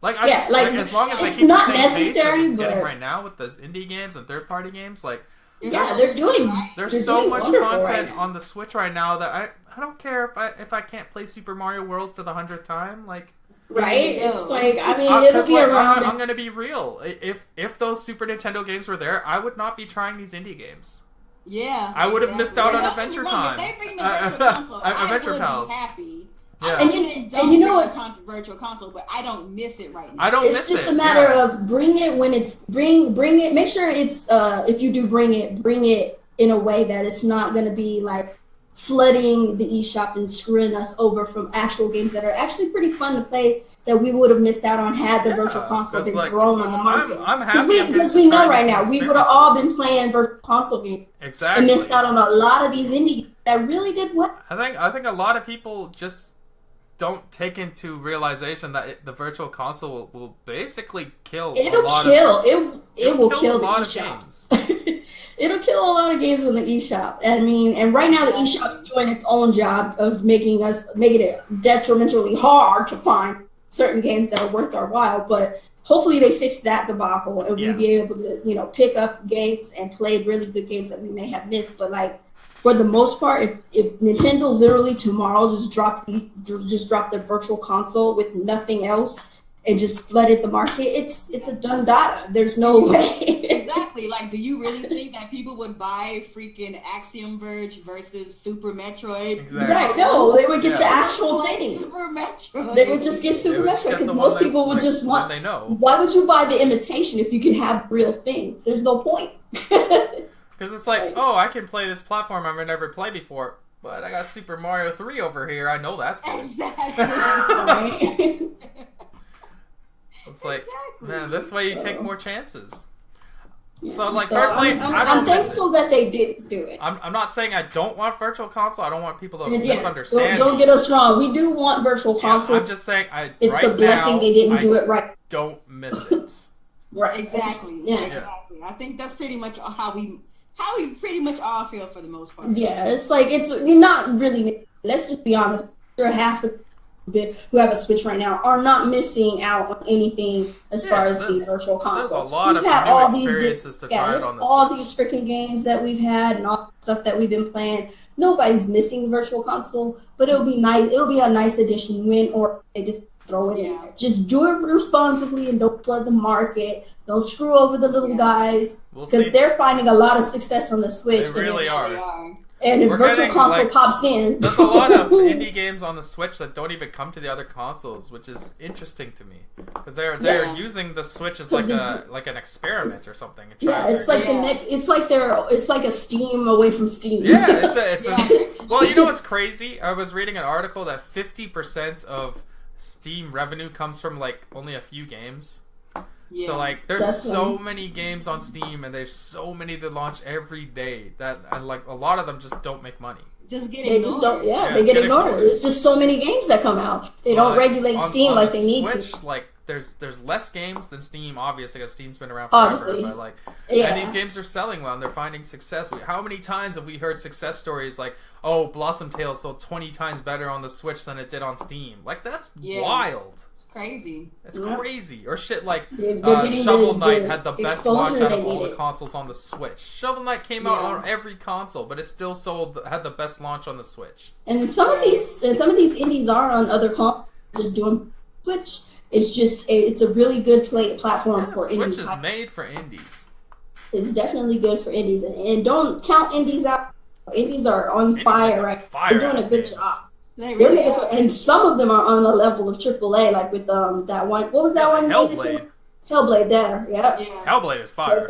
Like, as long as they keep the same pace as it's getting right now with those indie games and third-party games, like... they're doing. There's so much content on the Switch right now that I don't care if I can't play Super Mario World for the 100th time. Like, right? It's like, I mean, it'll be around. I'm gonna be real. If those Super Nintendo games were there, I would not be trying these indie games. Yeah, I would have missed out on Adventure Time. If they bring the Virtual Console, Adventure I would be happy. Yeah. And you know what? Virtual Console, but I don't miss it right now. I don't miss it. It's just a matter of bring it when it's bring it. Make sure it's if you do bring it in a way that it's not going to be like flooding the eShop and screwing us over from actual games that are actually pretty fun to play that we would have missed out on had the Virtual Console been thrown on the market. I'm happy because we know right now we would have all been playing Virtual Console games and missed out on a lot of these indie that really did well. I think a lot of people just don't take into realization that the Virtual Console will basically kill it will kill the eShop. It'll kill a lot of games in the eShop. I mean, and right now the eShop's doing its own job of making it detrimentally hard to find certain games that are worth our while. But hopefully they fix that debacle and we'll be able to, pick up games and play really good games that we may have missed. But like, for the most part, if Nintendo literally tomorrow just dropped the Virtual Console with nothing else and just flooded the market, it's a done data. There's no way. Exactly. Like, do you really think that people would buy freaking Axiom Verge versus Super Metroid? Exactly. Right. No, they would get the actual thing. Super Metroid. They would just get Super Metroid because most people would just want. They know. Why would you buy the imitation if you can have the real thing? There's no point. Because it's like, oh, I can play this platform I've never played before, but I got Super Mario 3 over here. I know that's good. Exactly. It's like, man, this way you take more chances. So, like, personally, I'm thankful that they didn't do it. I'm not saying I don't want Virtual Console. I don't want people to misunderstand. Don't get us wrong. We do want Virtual Console. I'm just saying, it's a blessing they didn't do it right. Don't miss it. Right. Exactly. Exactly. I think that's pretty much how we pretty much all feel for the most part. Yeah, it's like you're not really. Let's just be honest. Half the people who have a Switch right now are not missing out on anything as far as the Virtual Console. There's a lot of new experiences to try it on the all Switch. These freaking games that we've had and all the stuff that we've been playing. Nobody's missing Virtual Console, but it'll be nice. It'll be a nice addition when or they just throw it in there. Just do it responsibly and don't flood the market. Don't screw over the little guys because they're finding a lot of success on the Switch. They really are. And if Virtual Console pops in, there's a lot of indie games on the Switch that don't even come to the other consoles, which is interesting to me because they're using the Switch as like an experiment or something. It's like a Steam away from Steam. Yeah, it's a. Well, you know what's crazy? I was reading an article that 50% of Steam revenue comes from like only a few games. Yeah. So like, there's That's so funny. many games on Steam, and there's so many that launch every day that, and like a lot of them just don't make money. Just get They ignored. just don't. Yeah, Yeah, they it's get get ignored. ignored. It's just so many games that come out. They don't regulate Steam like they need Switch, to. like there's less games than Steam, obviously, because Steam's been around forever. Obviously. But like, Yeah. and these games are selling well, and they're finding success. How many times have we heard success stories like, "Oh, Blossom Tales sold 20 times better on the Switch than it did on Steam"? Like that's wild. It's crazy. It's crazy. Or shit like They're getting Shovel the Knight had the best exposure launch out they of all the needed. consoles on the Switch. Shovel Knight came out on every console, but it still had the best launch on the Switch. And some of these indies are on other consoles, just doing Switch. It's just it's a really good platform for Switch indies. is made for indies. It's definitely good for indies, and don't count indies out. Indies are on Indies fire, are right? fire They're doing a ass good games. job. They They're really making are. and some of them are on the level of AAA, like with that one. What was that one? Hellblade. Hellblade. There, yeah. Yeah. Hellblade is fire.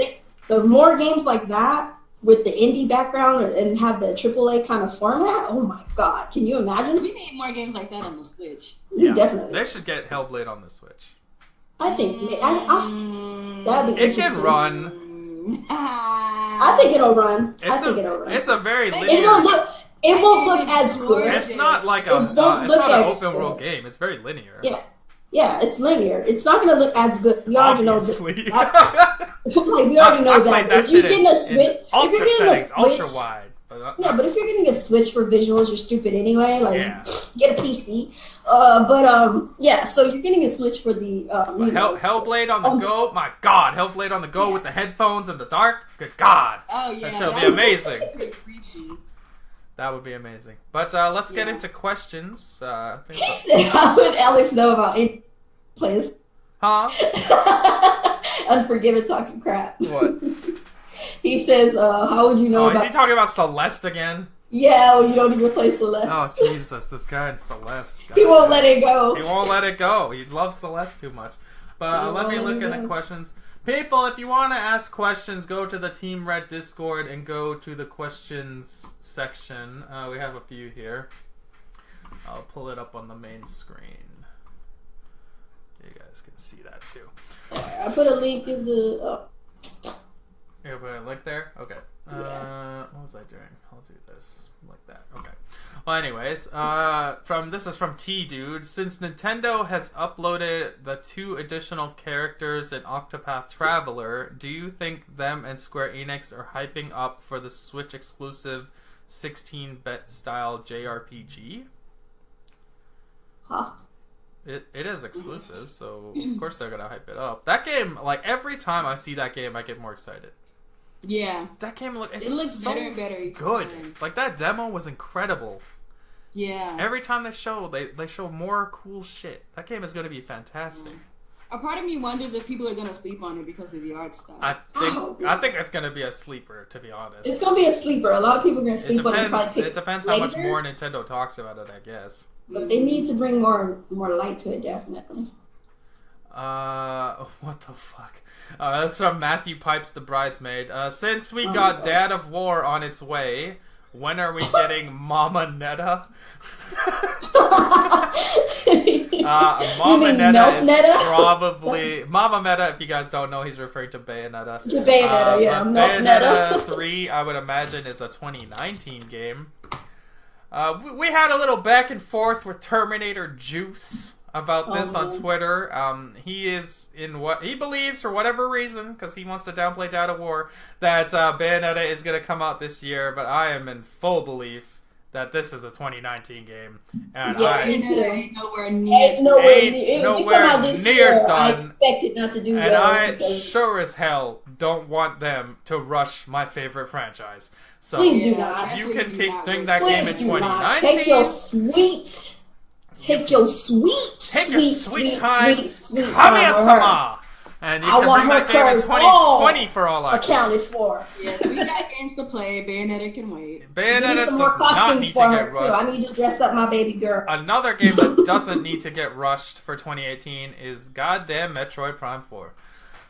The more games like that with the indie background and have the AAA kind of format. Oh my god, can you imagine? We need more games like that on the Switch. Yeah, Definitely. they should get Hellblade on the Switch. I think that'd be It interesting. can run. I think it'll run. It's a very It linear. won't look as good. It's not like It a. won't It's not look an as open world good. game. It's very linear. Yeah, it's linear. It's not going to look as good. We already Obviously. know that. We already know I played that. that If you're shit getting a in Switch, if ultra you're getting a settings, ultra Switch, wide. But, yeah, but if you're getting a Switch for visuals, you're stupid anyway. Like, Yeah. get a PC. Yeah. So you're getting a Switch for the Hellblade on the go. My God, Hellblade on the go with the headphones in the dark. Good God, Oh yeah. that shall be would amazing. pretty creepy. That would be amazing. But let's get Yeah. into questions. I think He said, "How would Alex know about any players?" huh? Unforgiven talking crap. What? He says, "How would you know Oh, is about?" he talking about Celeste again? Yeah, well, you don't even play Celeste. Oh Jesus, this guy in Celeste. He won't let it go. He won't let it go. He loves Celeste too much. But He let me won't look let at it the go. questions. People, if you want to ask questions, go to the Team Red Discord and go to the questions section. We have a few here. I'll pull it up on the main screen. You guys can see that too. I put a link in the. You put a link there? Okay. Yeah. What was I doing? I'll do this like that. Okay. Well, anyways, this is from T Dude. Since Nintendo has uploaded the 2 additional characters in Octopath Traveler, do you think them and Square Enix are hyping up for the Switch exclusive 16-bit style JRPG? Huh. It is exclusive, so of course they're gonna hype it up. That game, like every time I see that game, I get more excited. Yeah. That game looks Better and better each good. time. Like that demo was incredible. Yeah. Every time they show more cool shit. That game is gonna be fantastic. A part of me wonders if people are gonna sleep on it because of the art style. I Oh, think it's gonna be a sleeper, to be honest. It's gonna be a sleeper. A lot of people are gonna It sleep on it. And probably depends. pick It depends how much later. more Nintendo talks about it, I guess. But they need to bring more light to it, definitely. What the fuck? That's from Matthew Pipes, the bridesmaid. Since we Oh got my God. Dad of War on its way, when are we getting Mama Netta? Mama mean Netta Milf is Netta? probably Mama Meta. If you guys don't know, he's referring to Bayonetta. Bayonetta, yeah, but Milf Bayonetta Netta. 3, I would imagine, is a 2019 game. We had a little back and forth with Terminator Juice about this on Twitter. He is in what he believes, for whatever reason, because he wants to downplay Dad of War, that Bayonetta is going to come out this year, but I am in full belief that this is a 2019 game. And Yeah, me too. Ain't nowhere near. Ain't nowhere Ain't near. If it nowhere come out this near year, I done. expect it not to do And well. I because- sure as hell don't want them to rush my favorite franchise. So Please do not. you can Definitely do not bring rush that it. game in Please do not. 2019. Take your sweet time. sweet time Kamiya-sama! And you I can want bring her that game in curves 2020 for all I care. accounted for. Yeah, we got games to play. Bayonetta can wait. Give me Bayonetta some more does not costumes need to for her get too. I rushed. need to dress up my baby girl. Another game that doesn't need to get rushed for 2018 is goddamn Metroid Prime 4.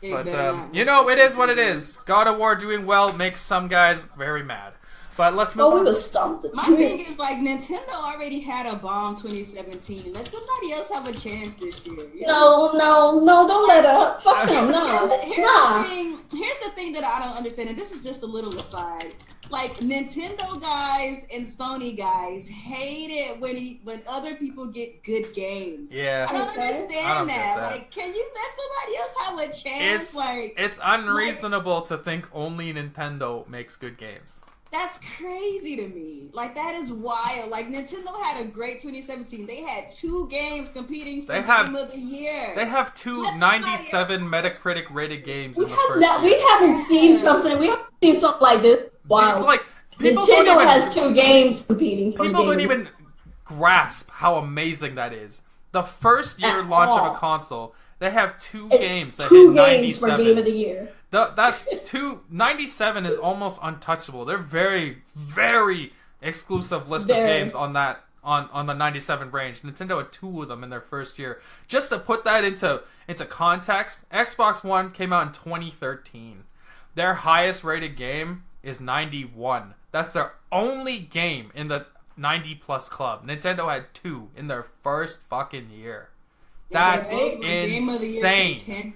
It But, better not. you know, it is what it is. God of War doing well makes some guys very mad. But let's move Oh, we on. was stumped. My thing is like Nintendo already had a bomb 2017. Let somebody else have a chance this year. You know? No, don't let up. Fuck them, no. Here's the thing that I don't understand, and this is just a little aside. Like Nintendo guys and Sony guys hate it when other people get good games. Yeah. I don't understand that. Get that. Like, can you let somebody else have a chance? It's unreasonable to think only Nintendo makes good games. That's crazy to me. Like, that is wild. Like, Nintendo had a great 2017. They had 2 games competing for Game of the Year. They have 2 97 Metacritic rated games in the first year. We haven't seen something. We haven't seen something like this. Wow. Like, Nintendo has 2 games competing for People don't even grasp how amazing that is. The first year launch of a console, they have 2 games that hit 97. For Game of the Year. That's 97 is almost untouchable. They're very, very exclusive list of games on that on the 97 range. Nintendo had 2 of them in their first year. Just to put that into context, Xbox One came out in 2013. Their highest rated game is 91. That's their only game in the 90 plus club. Nintendo had 2 in their first fucking year. That's insane.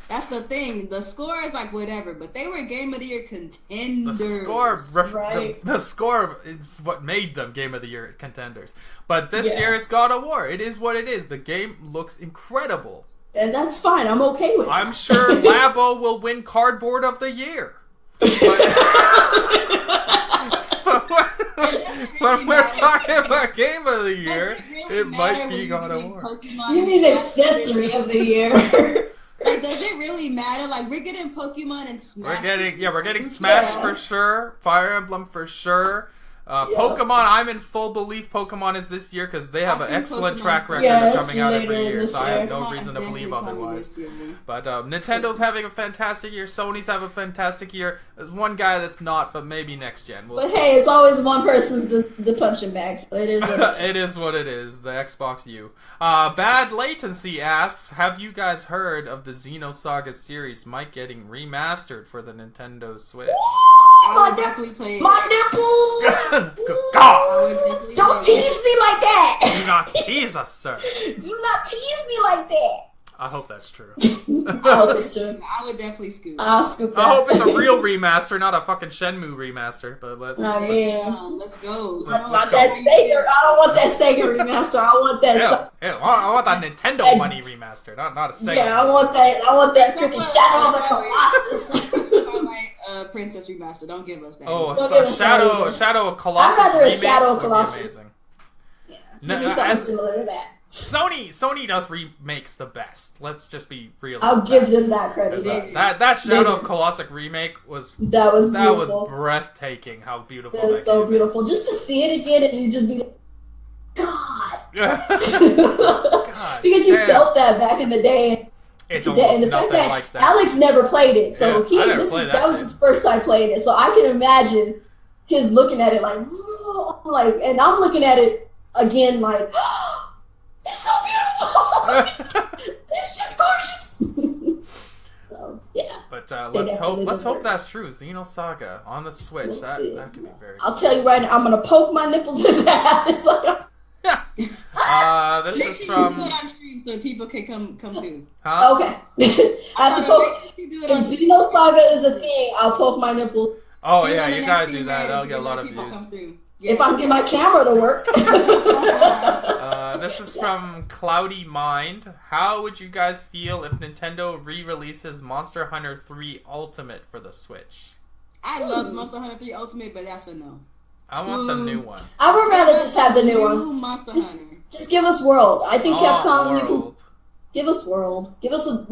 That's the thing. The score is like whatever, but they were Game of the Year contenders. The score is what made them Game of the Year contenders. But this year it's God of War. It is what it is. The game looks incredible. And that's fine. I'm okay with it. I'm sure Labo will win Cardboard of the Year. When we're talking about Game of the Year, it might be God of War. You mean accessory of the year. Like, does it really matter? Like, we're getting Pokemon and Smash. We're getting Smash for sure. Fire Emblem for sure. Pokemon, I'm in full belief Pokemon is this year because they have an excellent track record of coming out every year, so I have no reason to believe otherwise. But Nintendo's having a fantastic year. Sony's having a fantastic year. There's one guy that's not, but maybe next gen. But hey, it's always one person's the punching bag, so it is what it is. It is what it is, the Xbox U. Bad Latency asks, have you guys heard of the Xenosaga series might getting remastered for the Nintendo Switch? I would definitely play it. My nipples! God! Don't tease me like that! Do not tease us, sir. Do not tease me like that. I hope that's true. I hope it's true. I would definitely scoop. I'll scoop that. I hope it's a real remaster, not a fucking Shenmue remaster. But let's let's go. Let's that Sega. I don't want that Sega remaster. I want that. I want that Nintendo money remaster, not a Sega. Yeah, I want that freaking Shadow of the Colossus. Princess remaster. Don't give us that. Oh, Shadow of Colossus. I'd rather a remake Shadow of would Colossus. be amazing. Yeah, No, something similar to that. Sony does remakes the best. Let's just be real. I'll give them that credit. That Shadow of Colossus remake was breathtaking. How beautiful that was so beautiful. Just to see it again and you just be like, God. God because you felt that back in the day. It's and the fact that, like that Alex never played it, so that was his first time playing it. So I can imagine his looking at it like, and I'm looking at it again like, it's so beautiful. It's just gorgeous. So yeah. But let's hope that's true. Xenosaga on the Switch. That could be very. I'll tell you right now, I'm gonna poke my nipples in that. It's like. This is from. Do it on stream so people can come through. Huh? Okay. I have to poke. If Xenosaga is a thing, I'll poke my nipples. Oh yeah, you gotta do that. That'll get a lot of views. Yeah. If I can get my camera to work. This is from Cloudy Mind. How would you guys feel if Nintendo re-releases Monster Hunter 3 Ultimate for the Switch? I love Monster Hunter 3 Ultimate, but that's a no. I want the new one. I would rather just have the new one. Monster Hunter. Just give us World. I think Capcom, you can give us World. Give us a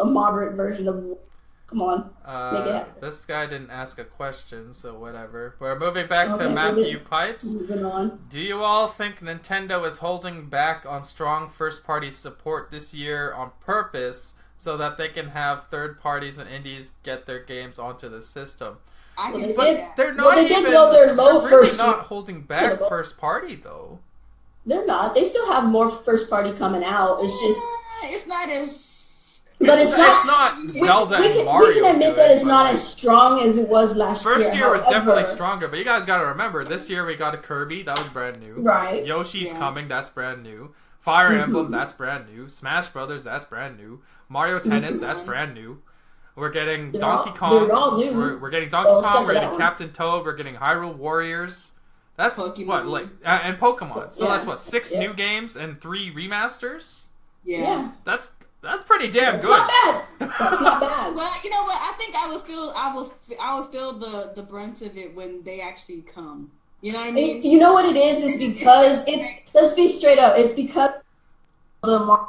moderate version of World. Come on, make it happen. This guy didn't ask a question, so whatever. We're moving back to Matthew Pipes. Moving on. Do you all think Nintendo is holding back on strong first-party support this year on purpose so that they can have third parties and indies get their games onto the system? They're not. They did build their low they're first. Really not holding back first party though. They're not. They still have more first party coming out. It's just. It's not as. But it's not. Zelda we and can, Mario. We can admit good, that it's but, not like, as strong as it was last year. First year was definitely however- stronger, but you guys got to remember, this year we got a Kirby, that was brand new. Right. Yoshi's coming, that's brand new. Fire Emblem, that's brand new. Smash Brothers, that's brand new. Mario Tennis, that's brand new. We're getting Donkey Kong. They're all new. We're getting Donkey Kong. We're getting Captain Toad. We're getting Hyrule Warriors. That's Pokemon. what, like, and Pokemon. So Yeah. that's what, 6 new games and 3 remasters. Yeah. That's pretty damn That's good. not bad. That's not bad. Well, you know what? I think I would feel the brunt of it when they actually come. You know what I mean? You know what it is? It's because let's be straight up. It's because of the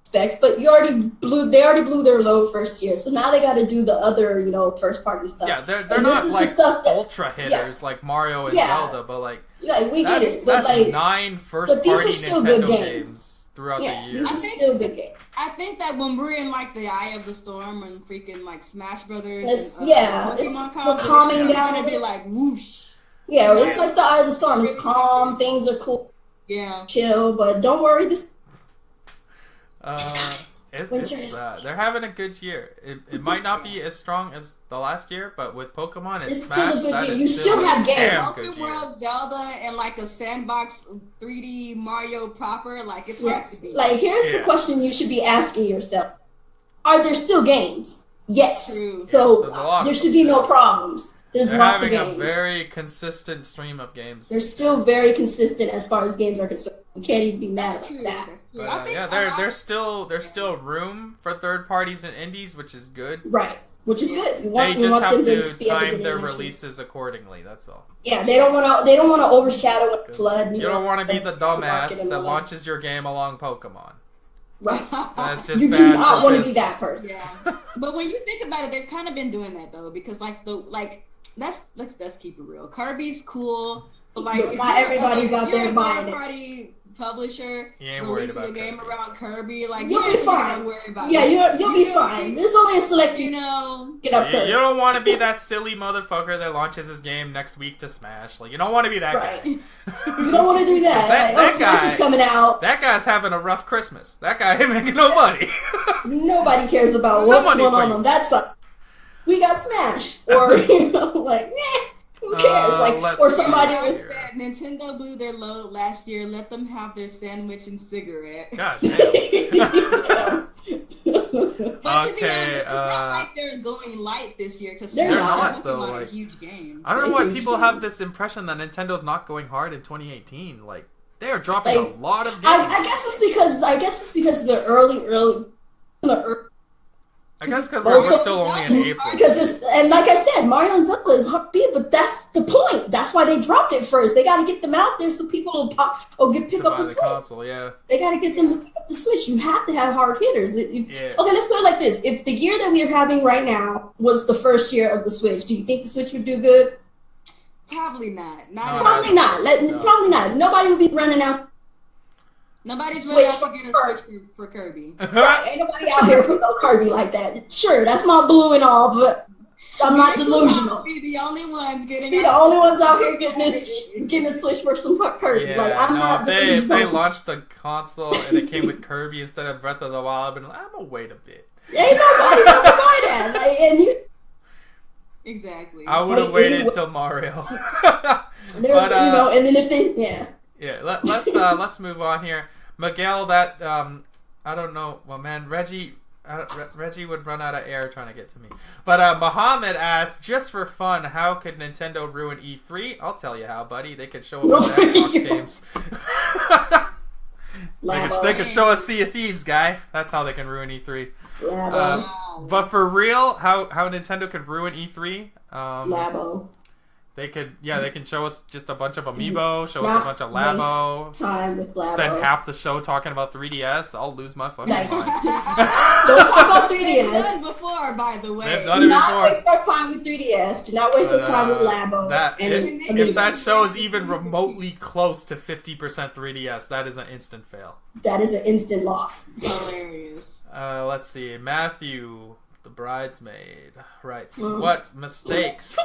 specs, but they already blew their load first year. So now they got to do the other, first party stuff. Yeah, they're not like ultra hitters like Mario and Zelda, but like we get it. But that's like 9 first but these party are still Nintendo good games throughout the year. These are still good games. I think that when we're in like the eye of the storm and freaking like Smash Brothers, we're calming down. It's gonna be like whoosh. Yeah, it's like the eye of the storm. It's calm. Things are cool. Yeah, chill. But don't worry. They're having a good year. It might not be as strong as the last year, but with Pokemon and it's Smash, still a good year. is You still have games. Open world Zelda and like a sandbox 3D Mario proper, like it's hard to beat. Like here's the question you should be asking yourself: are there still games? Yes. True. So there should be no problems. There's They're lots of having games. a very consistent stream of games. They're still very consistent as far as games are concerned. You can't even be mad about that. But there's still room for third parties and indies, which is good. Right, which is good. They just have to time their releases accordingly. That's all. Yeah, they don't want to overshadow and flood. You don't want to be the dumbass that launches your game along Pokemon. Right. That's just you bad. do not want to be that person. Yeah. But when you think about it, they've kind of been doing that though, because let's keep it real. Kirby's cool, but like not everybody's out there buying it. Party publisher releasing a game around Kirby, like you'll be fine. You'll be fine. There's only a select few. Get up. You don't want to be that silly motherfucker that launches his game next week to Smash. Like you don't want to be that guy. You don't want to do that. That Smash is coming out. That guy's having a rough Christmas. That guy ain't making no money. Nobody cares about what's going on that side. We got Smash, or like, who cares? Or somebody said Nintendo blew their load last year. Let them have their sandwich and cigarette. God damn. But to be honest, it's not like they're going light this year because they're not though. Like, huge games. I don't know why people have this impression that Nintendo's not going hard in 2018. Like they are dropping a lot of games. I guess it's because the early. I guess because we're still only in April. And like I said, Mario and Zelda is hard to beat, but that's the point. That's why they dropped it first. They got to get them out there so people will pick up the Switch. Console, yeah. They got to get them to pick up the Switch. You have to have hard hitters. Okay, let's put it like this: if the year that we are having right now was the first year of the Switch, do you think the Switch would do good? Probably not. Probably not. Probably not. Nobody would be running out. Nobody's really out to get a Switch for Kirby. Right, ain't nobody out here for no Kirby like that. Sure, that's my blue and all, but I'm not delusional. Be the only ones getting. Be the only ones out here getting a Switch for some Kirby. Yeah, like I'm not. If they launched the console and it came with Kirby instead of Breath of the Wild, I've been like, I'm gonna wait a bit. Ain't nobody gonna buy that. Exactly. I would have waited till Mario. And then if they let's move on here. Miguel, I don't know. Well, man, Reggie would run out of air trying to get to me. But Muhammad asked, just for fun, how could Nintendo ruin E3? I'll tell you how, buddy. They could show us Xbox games. They could show us Sea of Thieves, guy. That's how they can ruin E3. But for real, how Nintendo could ruin E3? Labo. They can show us just a bunch of Amiibo, show us a bunch of Labo. Time with Labo. Spend half the show talking about 3DS. I'll lose my fucking mind. Don't talk about 3DS. They've done it before, by the way. They've done it before. Do not waste our time with 3DS. Do not waste our time with Labo. If that show is even remotely close to 50% 3DS, that is an instant fail. That is an instant loss. Hilarious. Let's see. Matthew, the bridesmaid, writes, what mistakes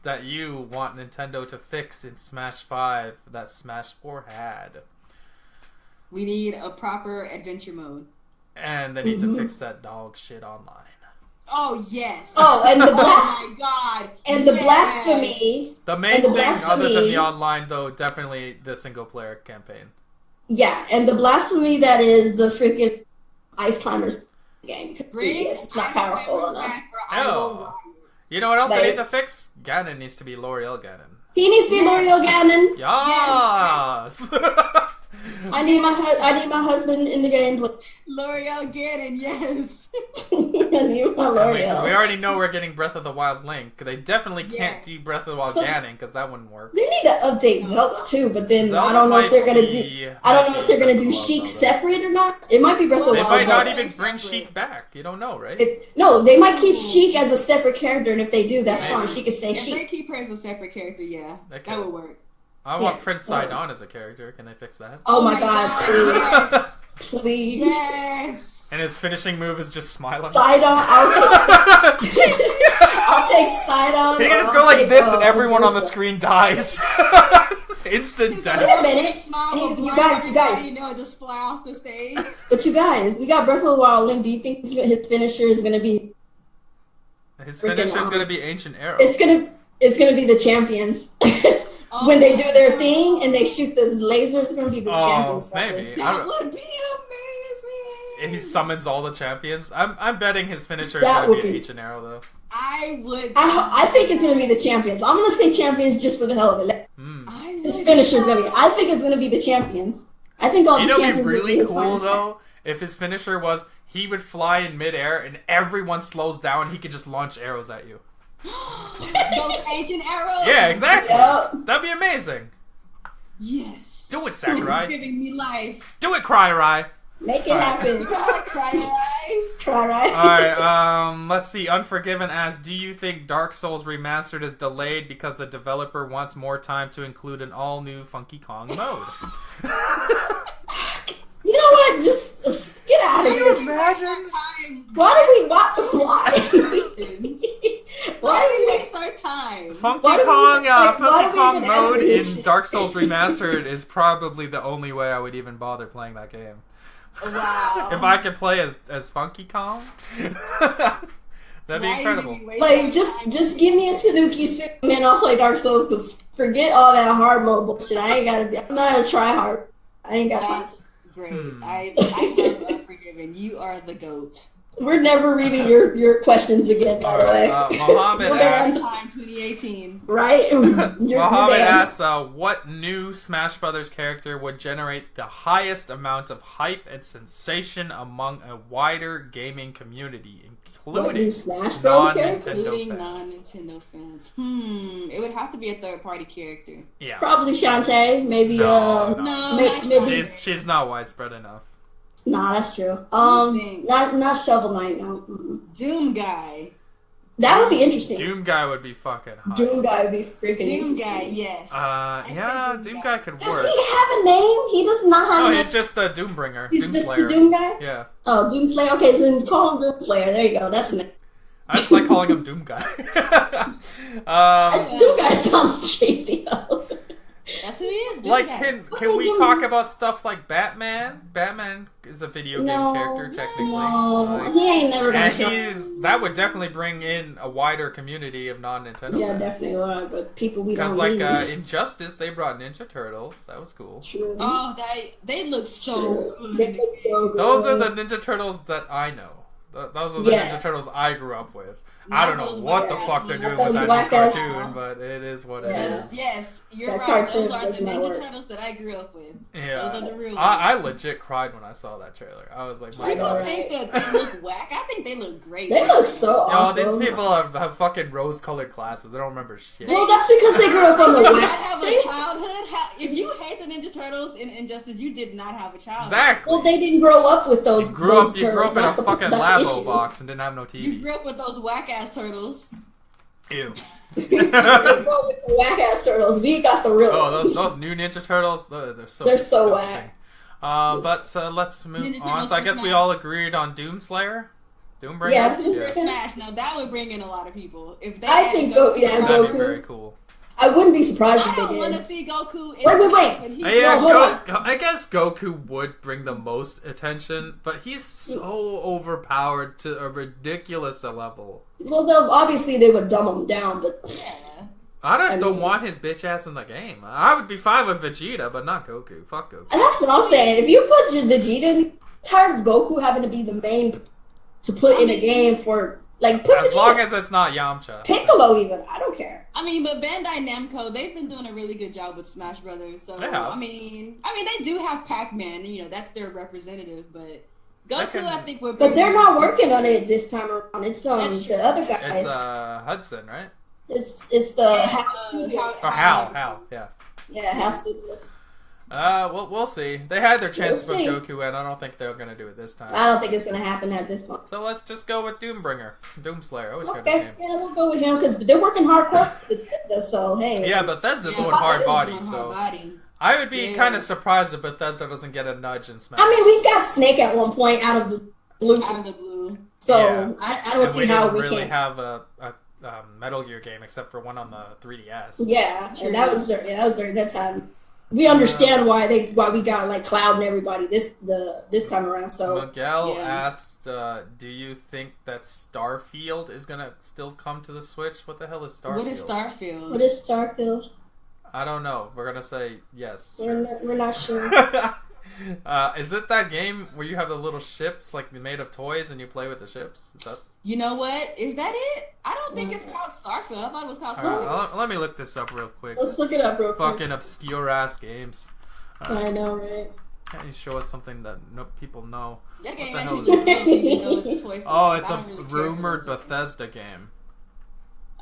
that you want Nintendo to fix in Smash 5 that Smash 4 had? We need a proper adventure mode. And they need to fix that dog shit online. Oh yes. Oh, and the Oh my god. and the blasphemy. The main thing, other than the online, though, definitely the single player campaign. Yeah, and the blasphemy that is the freaking Ice Climbers game. It's not powerful enough. Oh. You know what else they need to fix? Ganon needs to be L'Oreal Ganon. He needs to be L'Oreal Ganon. Yes! I need my husband in the game. L'Oreal Ganon, yes. I need my L'Oreal. We already know we're getting Breath of the Wild Link. They definitely can't do Breath of the Wild Ganon because that wouldn't work. They need to update Zelda too, but then I don't know if they're gonna do. I don't know if they're gonna do Sheik separate or not. It might be Breath of the Wild. They might not even bring Sheik back. You don't know, right? No, they might keep Sheik as a separate character, and if they do, that's fine. She could say Sheik. If they keep her as a separate character, yeah, that would work. I want Prince Sidon as a character. Can they fix that? Oh my god, please. Please. Yes. And his finishing move is just smiling. Sidon, I'll take Sidon. He can just go like this and everyone on the screen dies. Instant death. Wait a minute. Hey, you guys. You know, just fly off the stage. But you guys, we got Breath of the Wild Link. Do you think his finisher is going to be... His finisher is going to be Ancient Arrow. It's gonna be the champions. When they do their thing and they shoot the lasers, it's going to be the champions. Probably. Maybe. That would be amazing. He summons all the champions. I'm betting his finisher is going to be Ancient Arrow, though. I think it's going to be the champions. I'm going to say champions just for the hell of it. His finisher is going to be... I think it's going to be the champions. I think all the champions would be really cool, though, if his finisher was he would fly in midair and everyone slows down, he could just launch arrows at you. Those ancient arrows? Yeah, exactly. Yep. That'd be amazing. Yes. Do it, Sakurai. This is giving me life. Do it, Cry-Rai. Make it happen. Cry-Rai. Alright, let's see. Unforgiven asks, do you think Dark Souls Remastered is delayed because the developer wants more time to include an all-new Funky Kong mode? You know what? Just get out of here. Imagine? Why? Why do we waste our time? Funky Kong mode in Dark Souls Remastered is probably the only way I would even bother playing that game. Wow. If I could play as Funky Kong, that'd be incredible. Like, just give me a Tanuki suit and then I'll play Dark Souls, because forget all that hard mode bullshit. I'm not a try hard. I ain't got time. Great. I love Unforgiven. You are the GOAT. We're never reading your questions again, by the way. Mohammed asks, 2018. Right? Mohammed asks, what new Smash Brothers character would generate the highest amount of hype and sensation among a wider gaming community, including non-Nintendo fans? It would have to be a third-party character. Yeah. Probably Shantae. Maybe. Maybe. She's not widespread enough. Nah, that's true. Not Shovel Knight. No. Doom Guy. That would be interesting. Doom Guy would be fucking hot. Doom Guy would be freaking interesting. Doom Guy, yes. Yeah, Doom Guy could work. Does he have a name? He does not have a name. No, he's just the Doombringer. He's Doom just Slayer. the Doom Guy? Yeah. Oh, Doom Slayer. Okay, so then call him Doom Slayer. There you go. That's a name. I just like calling him Doom Guy. Doom Guy sounds cheesy, though. That's who he is. Doom like, Guy. can we talk about stuff like Batman? Batman is a video game character, technically. No, he ain't never gonna show. That would definitely bring in a wider community of non-Nintendo Yeah, fans. Definitely would, but people we don't Because, like, Injustice, they brought Ninja Turtles. That was cool. True. Oh, they look so good. They look so good. Those are the Ninja Turtles that I know. Those are the Ninja Turtles I grew up with. I don't know what the fuck they're doing with that new cartoon, but it is what it is. Yes, you're that right. Those cartoon are the does not Ninja work. Turtles that I grew up with. Yeah. Those are the real ones. I legit cried when I saw that trailer. I was like, I don't think that they look whack. I think they look great. They look so awesome. These people have fucking rose-colored glasses. They don't remember shit. Well, that's because they grew up on the You did web. not have a childhood. If you hate the Ninja Turtles in Injustice, you did not have a childhood. Exactly. Well, they didn't grow up with those. You grew up turtles. in a That's fucking that's the Labo issue. box and didn't have no TV. You grew up with those whack-ass turtles. Ew. They grew up with the whack-ass turtles. We got the real ones. Those new Ninja Turtles, they're so disgusting. whack. But let's move Ninja on. Turtles So I guess we Smash. all agreed on Doom Slayer? Doombringer? Yeah. Smash. Now that would bring in a lot of people. If they I think Goku, That'd That'd be very cool. I wouldn't be surprised I if they don't want to did. see Goku. In Wait. Smash, Yeah, hold on. I guess Goku would bring the most attention, but he's so overpowered to a ridiculous level. Well, obviously they would dumb him down, but Yeah. I just don't want his bitch ass in the game. I would be fine with Vegeta, but not Goku. Fuck Goku. and that's what I'm saying. If you put your Vegeta, tired of Goku having to be the main to put in a game for like put As Vegeta, long as it's not Yamcha. Piccolo, even I don't care. I mean, but Bandai Namco, they've been doing a really good job with Smash Brothers. So Yeah. I mean, they do have Pac-Man. You know, that's their representative. But Goku, I think we're. But they're not working on it this time around. It's That's true. the other guys. It's Hudson, right? It's the Or Hal, yeah. Yeah, Hal Studios. We'll see. They had their chance to put We'll see. Goku in. I don't think they're gonna do it this time. I don't think it's gonna happen at this point. So let's just go with Doombringer, Doomslayer. Always good Okay, name. yeah, we'll go with him because they're working hardcore. So hey. Yeah, Bethesda's Yeah, going hard Bethesda's body, going so hard body. I would be Yeah. kind of surprised if Bethesda doesn't get a nudge in Smash. I mean, we've got Snake at one point out of the blue, Out of the blue. so Yeah. I don't And see how didn't we really can. have a Metal Gear game except for one on the 3DS. Yeah, True. and that was during that time. We understand why we got like Cloud and everybody this time around. So Miguel Yeah. asked, "Do you think that Starfield is gonna still come to the Switch? What the hell is Starfield? What is Starfield? what is Starfield? I don't know. We're gonna say yes. We're not sure. Is it that game where you have the little ships like made of toys and you play with the ships? Is that? You know what? Is that it? I don't think it's called Starfield. I thought it was called All Starfield. right, let me look this up real quick. Let's look it up real quick. Fucking obscure ass games. I know, right? Can't you show us something that no people know? That game the hell actually is looks good, even though it's Toy Story. Oh, it's I a don't really care rumored for it. Bethesda game.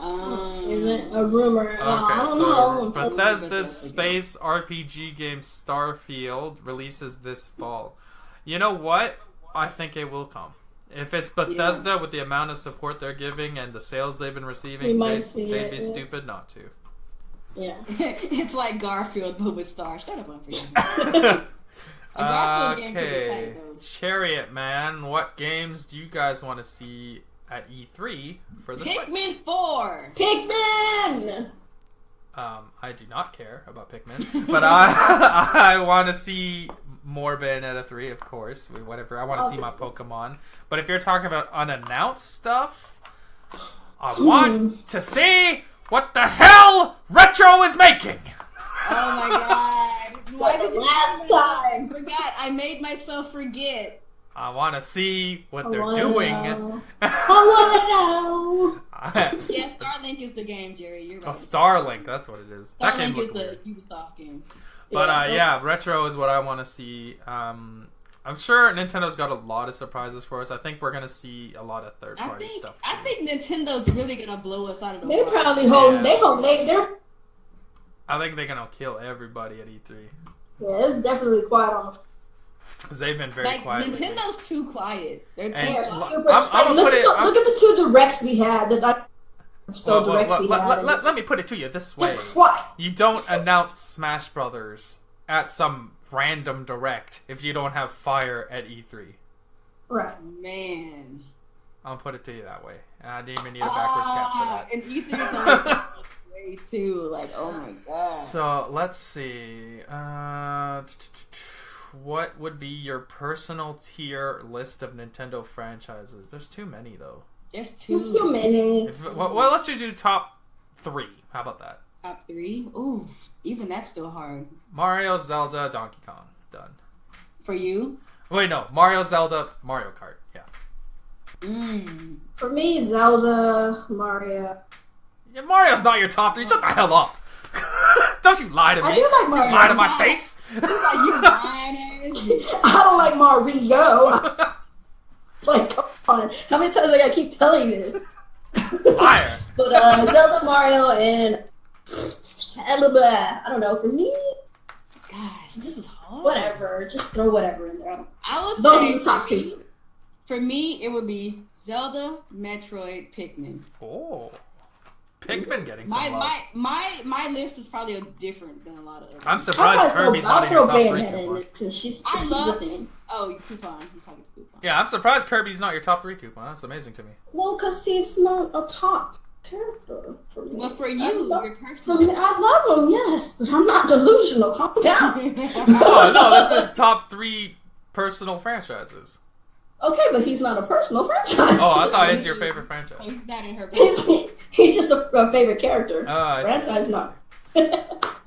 Is it a rumor? Okay, I don't so know. Bethesda Bethesda's game. space RPG game Starfield releases this fall. You know what? I think it will come. If it's Bethesda with the amount of support they're giving and the sales they've been We receiving, might see they'd it, be yeah. stupid not to. Yeah. It's like Garfield, but with stars. Shut up, Unforgiven. A Garfield game could be Okay, tight, though. Chariot Man, what games do you guys want to see at E3 for the Switch? Pikmin 4! Pikmin! I do not care about Pikmin, but I want to see more Bayonetta 3, of course. Whatever, I want to see my Pokemon. But if you're talking about unannounced stuff, I want to see what the hell Retro is making. Oh my god. Why did you Last say that? time. I forgot. I made myself forget. I want to see what they're wanna doing. know. I wanna know. Yeah, Starlink is the game, Jerry. You're right. Oh, Starlink, that's what it is. That game Starlink is looked the weird. Ubisoft game. But yeah, Retro is what I want to see. I'm sure Nintendo's got a lot of surprises for us. I think we're gonna see a lot of third-party stuff. Too. I think Nintendo's really gonna blow us out of the They water. probably hold. Yeah. They're. I think they're gonna kill everybody at E3 Yeah, it's definitely quiet on the. because they've been very Like quiet. lately. Nintendo's too quiet. They're And too They're l- quiet. super. I'm Like, gonna look, put at it- the, look at the two directs we had. Well, Directs we had. let me put it to you this way: What? you don't announce Smash Brothers at some random direct if you don't have fire at E3. Right. Man. I'll put it to you that way. I didn't even need a backwards cap for that. And E3 is only way too. Like, oh my god. So let's see. What would be your personal tier list of Nintendo franchises? There's too many though. Just two. There's too many. Well, let's just do top 3. How about that? Top 3. Ooh, even that's still hard. Mario, Zelda, Donkey Kong. Done. For you? Wait, no. Mario, Zelda, Mario Kart. Yeah. For me, Zelda, Mario. Yeah, Mario's not your top 3. Shut the hell up. Don't you lie to me. I do like Mario. You lie to my face. Like, you minors. I don't like Mario. Like, come on. How many times I gotta keep telling you this? Liar. But Zelda, Mario, and I don't know. For me, Gosh, this is hard. whatever. Just throw whatever in there. I would Those say are the top for me- two. For me, it would be Zelda, Metroid, Pikmin. Oh. Pikmin getting some My love. my list is probably different than a lot of others. I'm surprised Kirby's not in your top 3. Bayonetta in Coupon. it since she's I a love- thing. Oh, Coupon. He's talking to Coupon. Yeah, I'm surprised Kirby's not your top 3 coupon. That's amazing to me. Well, because he's not a top. character for me. Well, for you, your For personal. me, I love him, yes, but I'm not delusional. Calm down. Oh no, this is top 3 personal franchises. Okay, but he's not a personal franchise. Oh, I thought it's your favorite franchise. He's not in her. He's just a favorite character. Oh, I see. Franchise, not.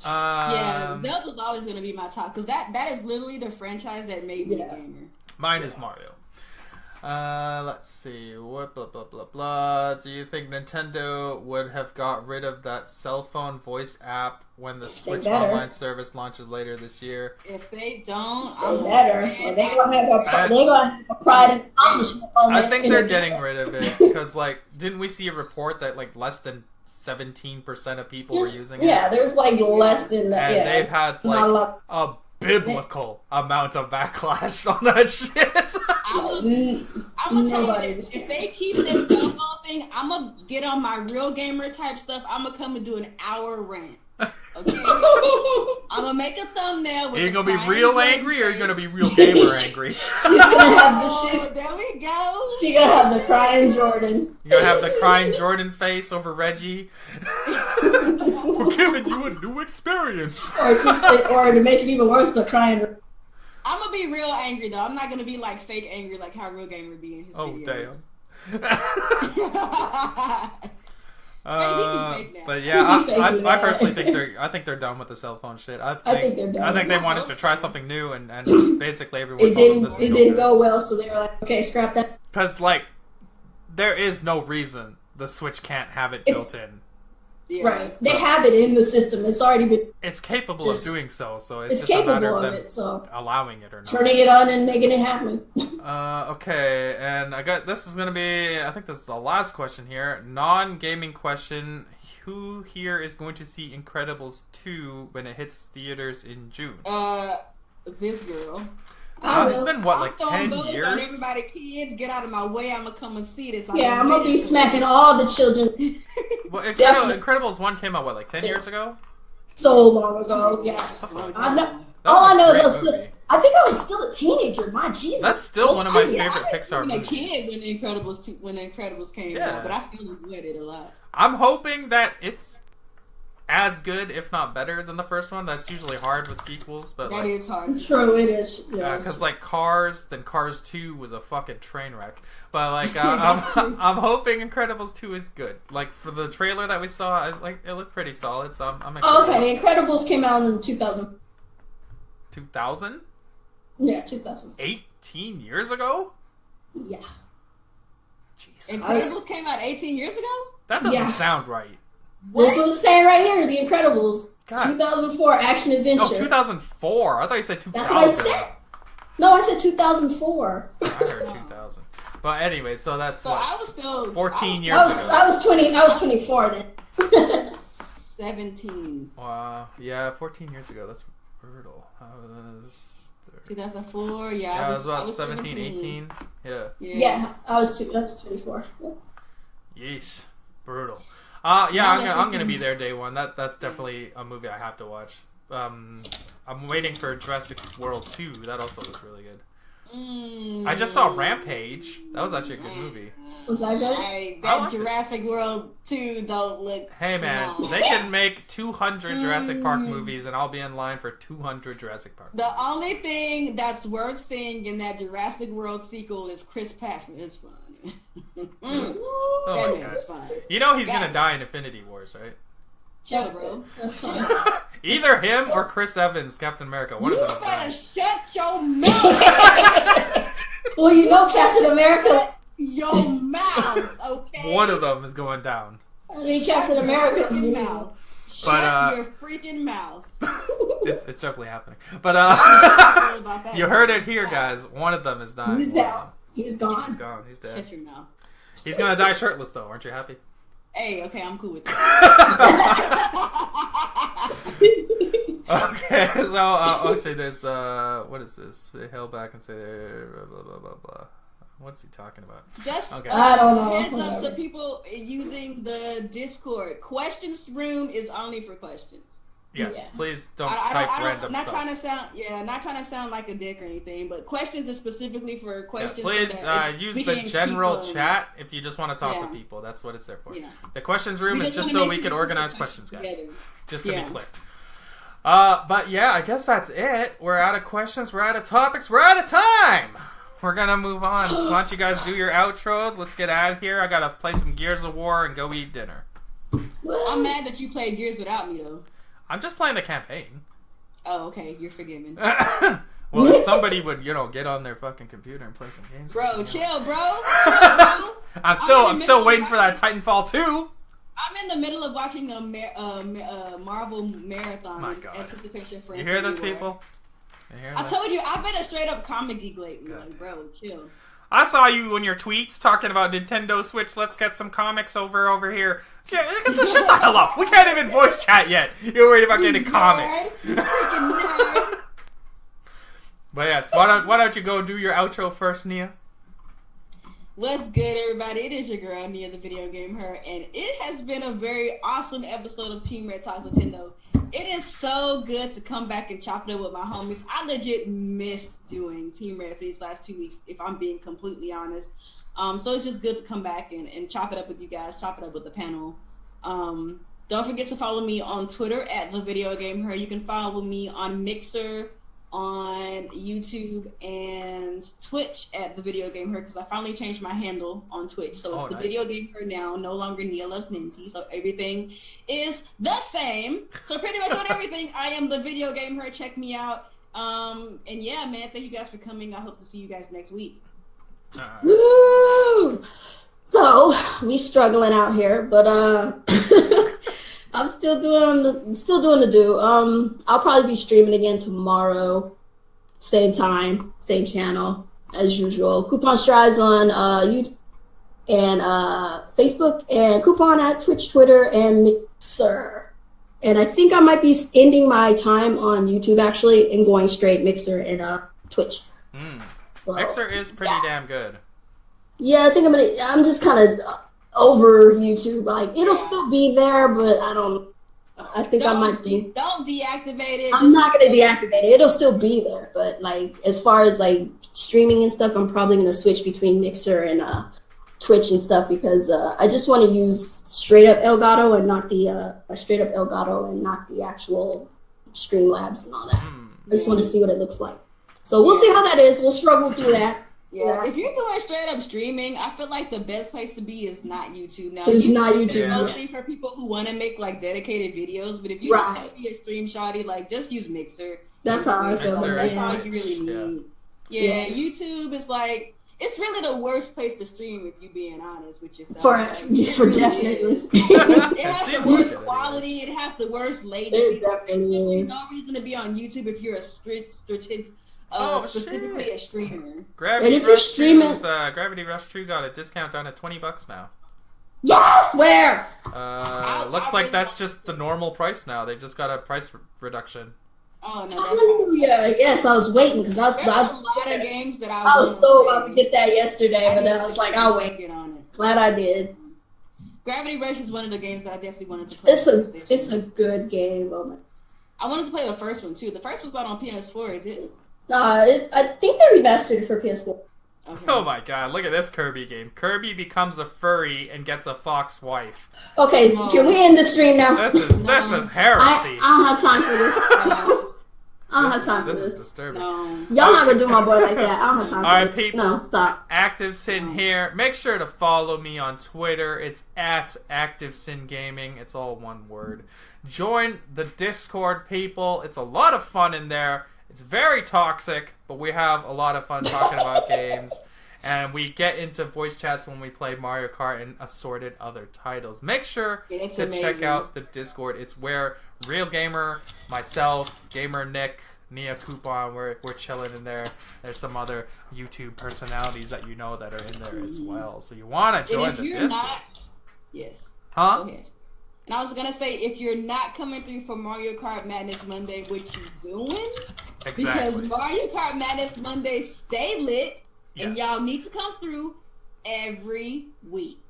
Yeah, Zelda's always gonna be my top because that is literally the franchise that made me a gamer. Mine is Mario. Let's see. What blah blah blah blah. Do you think Nintendo would have got rid of that cell phone voice app when the Switch online service launches later this year? If they don't, they better. They're gonna have a pride and accomplishment. I think they're getting rid of it because, like, didn't we see a report that like less than 17% of people were using it? Yeah, there's like less than that. And they've had like a biblical amount of backlash on that shit. I'm gonna tell you this, if they keep this cell phone thing, I'm gonna get on my real gamer type stuff. I'm gonna come and do an hour rant. Okay, I'm gonna make a thumbnail. With are you gonna be real angry, or are you gonna be real gamer angry? She's gonna have the there we go. She's gonna have the crying Jordan. You're gonna have the crying Jordan face over Reggie. We're giving you a new experience. Or to make it even worse, the crying. I'm gonna be real angry though. I'm not gonna be like fake angry like how real gamer be in his videos. But yeah, I personally think they're done with the cell phone shit. I think they're done. I think they wanted to try something new, and basically everyone told them this. It didn't go well, so they were like, okay, scrap that. Because like, there is no reason the Switch can't have it built in. Yeah. Right, they have it in the system. It's already been. It's capable of doing so. So it's just capable a matter of them allowing it or not. Turning it on and making it happen. Okay, and this is gonna be. I think this is the last question here. Non-gaming question. Who here is going to see Incredibles 2 when it hits theaters in June? This girl. It's been what, like 10 years? Everybody, kids, get out of my way. I'm gonna come and see this. I'm gonna be smacking all the children. Well, Incredibles 1 came out what, like 10 years ago? So long ago, yes. I know. All I know is I think I was still a teenager. My Jesus. That's still one of my favorite Pixar movies. I was a kid when Incredibles came out, but I still enjoyed it a lot. I'm hoping that it's as good, if not better, than the first one. That's usually hard with sequels, but that is hard. True, it is. Because like Cars 2 was a fucking train wreck. But like, I'm hoping Incredibles 2 is good. Like for the trailer that we saw, it looked pretty solid. So I'm excited. Okay, Incredibles came out in 2000. 2000? Yeah, 2000. 18 years ago? Yeah. Jesus. Incredibles came out 18 years ago? That doesn't sound right. What? This was saying right here, The Incredibles. God. 2004 action adventure. Oh, 2004. I thought you said 2000. That's what I said. No, I said 2004. I heard 2000. But anyway, so that's I was still 14 years ago. I was 24 then. 17. Wow. Yeah, 14 years ago. That's brutal. I was 2004. Yeah, I was about 17, 18. Yeah, I was 24. Yeesh. Brutal. I'm gonna be there day one. That's definitely a movie I have to watch. I'm waiting for Jurassic World 2. That also looks really good. I just saw Rampage. That was actually a good movie. Was that good? That Jurassic World 2 don't look. Hey man, they can make 200 Jurassic Park movies, and I'll be in line for 200 Jurassic Park. The only thing that's worth seeing in that Jurassic World sequel is Chris Pratt. It's fun. Oh that my God. fun. You know he's gonna die in Infinity Wars, right? Chill, bro. That's fine. Either him or Chris Evans, Captain America. One of them is You better dying. shut your mouth. Well, you know Captain America. Your mouth, okay? One of them is going down. I mean, Captain America's mouth. Shut your freaking mouth. It's definitely happening. But you heard it here, guys. One of them is dying. He's out. He's gone. He's gone. He's dead. Shut your mouth. He's gonna die shirtless, though. Aren't you happy? Hey, okay, I'm cool with that. Okay, so actually, there's what is this? They held back and say blah blah blah blah. What is he talking about? Just okay. I don't know. Heads up to people using the Discord. Questions room is only for questions. Yes, Yeah. please don't type random not stuff. Not trying to sound like a dick or anything, but questions is specifically for questions. Please use the general chat if you just want to talk to people. That's what it's there for. Yeah. The questions room is just so we can organize questions, guys. Together. Just to be clear. But yeah, I guess that's it. We're out of questions. We're out of topics. We're out of time. We're gonna move on. So why don't you guys do your outros? Let's get out of here. I gotta play some Gears of War and go eat dinner. I'm mad that you played Gears without me though. I'm just playing the campaign. Oh, okay. You're forgiven. Well, if somebody would, get on their fucking computer and play some games. Bro, chill, bro. I'm still waiting for that Titanfall 2. I'm in the middle of watching a Marvel marathon. My God. Anticipation for. You hear this, people? I told you, I've been a straight up comic geek lately. God. Like, bro, chill. I saw you in your tweets talking about Nintendo Switch. Let's get some comics over here. Shut the hell up. We can't even voice chat yet. You're worried about getting comics. But yes, why don't you go do your outro first, Nia? What's good, everybody? It is your girl, Nia, the video game her, and it has been a very awesome episode of Team Red Talks Nintendo. It is so good to come back and chop it up with my homies. I legit missed doing Team Red for these last 2 weeks, if I'm being completely honest. So it's just good to come back and chop it up with you guys, chop it up with the panel. Don't forget to follow me on Twitter at TheVideoGamHer. You can follow me on Mixer, on YouTube, and Twitch at TheVideoGamHer, because I finally changed my handle on Twitch. So it's TheVideoGamHer now, no longer Nia Loves Ninty. So everything is the same. So pretty much on everything, I am TheVideoGamHer. Check me out. And yeah, man, thank you guys for coming. I hope to see you guys next week. Woo! So we struggling out here, but I'm still doing the do. I'll probably be streaming again tomorrow, same time, same channel as usual. Kuuppon Stives on YouTube and Facebook, and Kuuppon at Twitch, Twitter, and Mixer. And I think I might be ending my time on YouTube actually and going straight Mixer and Twitch. So, Mixer is pretty damn good. Yeah, I think I'm just kind of over YouTube. Like, it'll still be there, but I think I might be. Don't deactivate it. I'm not going to deactivate it. It'll still be there. But, like, as far as, like, streaming and stuff, I'm probably going to switch between Mixer and Twitch and stuff, because I just want to use straight up Elgato and not the actual Streamlabs and all that. I just want to see what it looks like. So we'll see how that is. We'll struggle through that. Yeah, if you're doing straight up streaming, I feel like the best place to be is not YouTube. Now, it's not YouTube. Mostly for people who want to make like dedicated videos, but if you just want to be a stream shoddy, like just use Mixer. That's how I feel. That's all you really need. Yeah, YouTube is like, it's really the worst place to stream if you're being honest with yourself. For definitely. It has the worst quality. It has the worst latency. It definitely is. There's no reason to be on YouTube if you're a specifically a streamer. Gravity Rush 2 got a discount down at $20 now. Yes, where? Looks like that's just the normal price now. They just got a price reduction. Oh no! Hallelujah! Yes, I was waiting because there's a lot of games that I was so about to get that yesterday, but then I was like, I'll wait. Get on it. Glad I did. Gravity Rush is one of the games that I definitely wanted to play. It's a good game. Oh my. I wanted to play the first one too. The first one's not on PS4, is it? I think they remastered it for PS4. Okay. Oh my god, look at this Kirby game. Kirby becomes a furry and gets a fox wife. Okay, can we end the stream now? This is heresy. I don't have time for this. I don't have time for this. This is disturbing. No. Y'all not gonna do my boy like that. I don't have time for this. Alright, people. No, stop. Activesin here. Make sure to follow me on Twitter. It's at Activesin Gaming. It's all one word. Join the Discord, people. It's a lot of fun in there. It's very toxic, but we have a lot of fun talking about games. And we get into voice chats when we play Mario Kart and assorted other titles. Make sure to check out the Discord. It's where Real Gamer, myself, Gamer Nick, Nia Kuuppon, we're chilling in there. There's some other YouTube personalities that you know that are in there as well. So you want to join the Discord. Yes. Huh? Go ahead. And I was going to say, if you're not coming through for Mario Kart Madness Monday, what you doing? Exactly. Because Mario Kart Madness Monday stay lit. Yes. And y'all need to come through every week.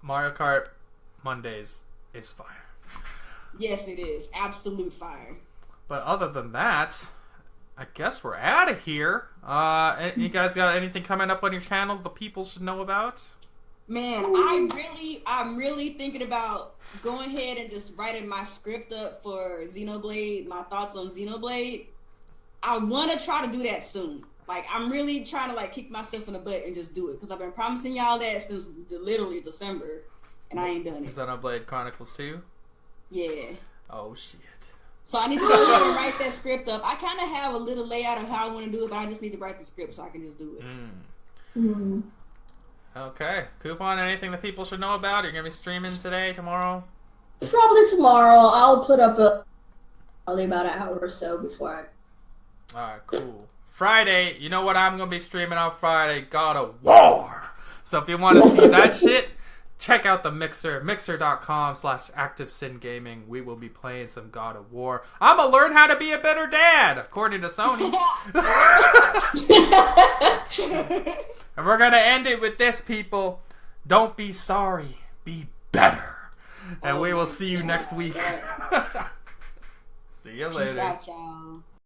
Mario Kart Mondays is fire. Yes, it is. Absolute fire. But other than that, I guess we're out of here. You guys got anything coming up on your channels the people should know about? Man, I'm really thinking about going ahead and just writing my script up for Xenoblade, my thoughts on Xenoblade. I want to try to do that soon. Like, I'm really trying to, like, kick myself in the butt and just do it. Because I've been promising y'all that since literally December, and I ain't done it. Xenoblade Chronicles 2? Yeah. Oh, shit. So I need to go ahead and write that script up. I kind of have a little layout of how I want to do it, but I just need to write the script so I can just do it. Okay. Kuuppon, anything that people should know about? You're going to be streaming today, tomorrow? Probably tomorrow. I'll put up probably about an hour or so before I... Alright, cool. Friday, you know what I'm going to be streaming on Friday? God of War! So if you want to see that shit, check out the Mixer, mixer.com/Activesin Gaming. We will be playing some God of War. I'm going to learn how to be a better dad, according to Sony. And we're going to end it with this, people. Don't be sorry. Be better. And we will see you next week. See you later. Peace out, y'all.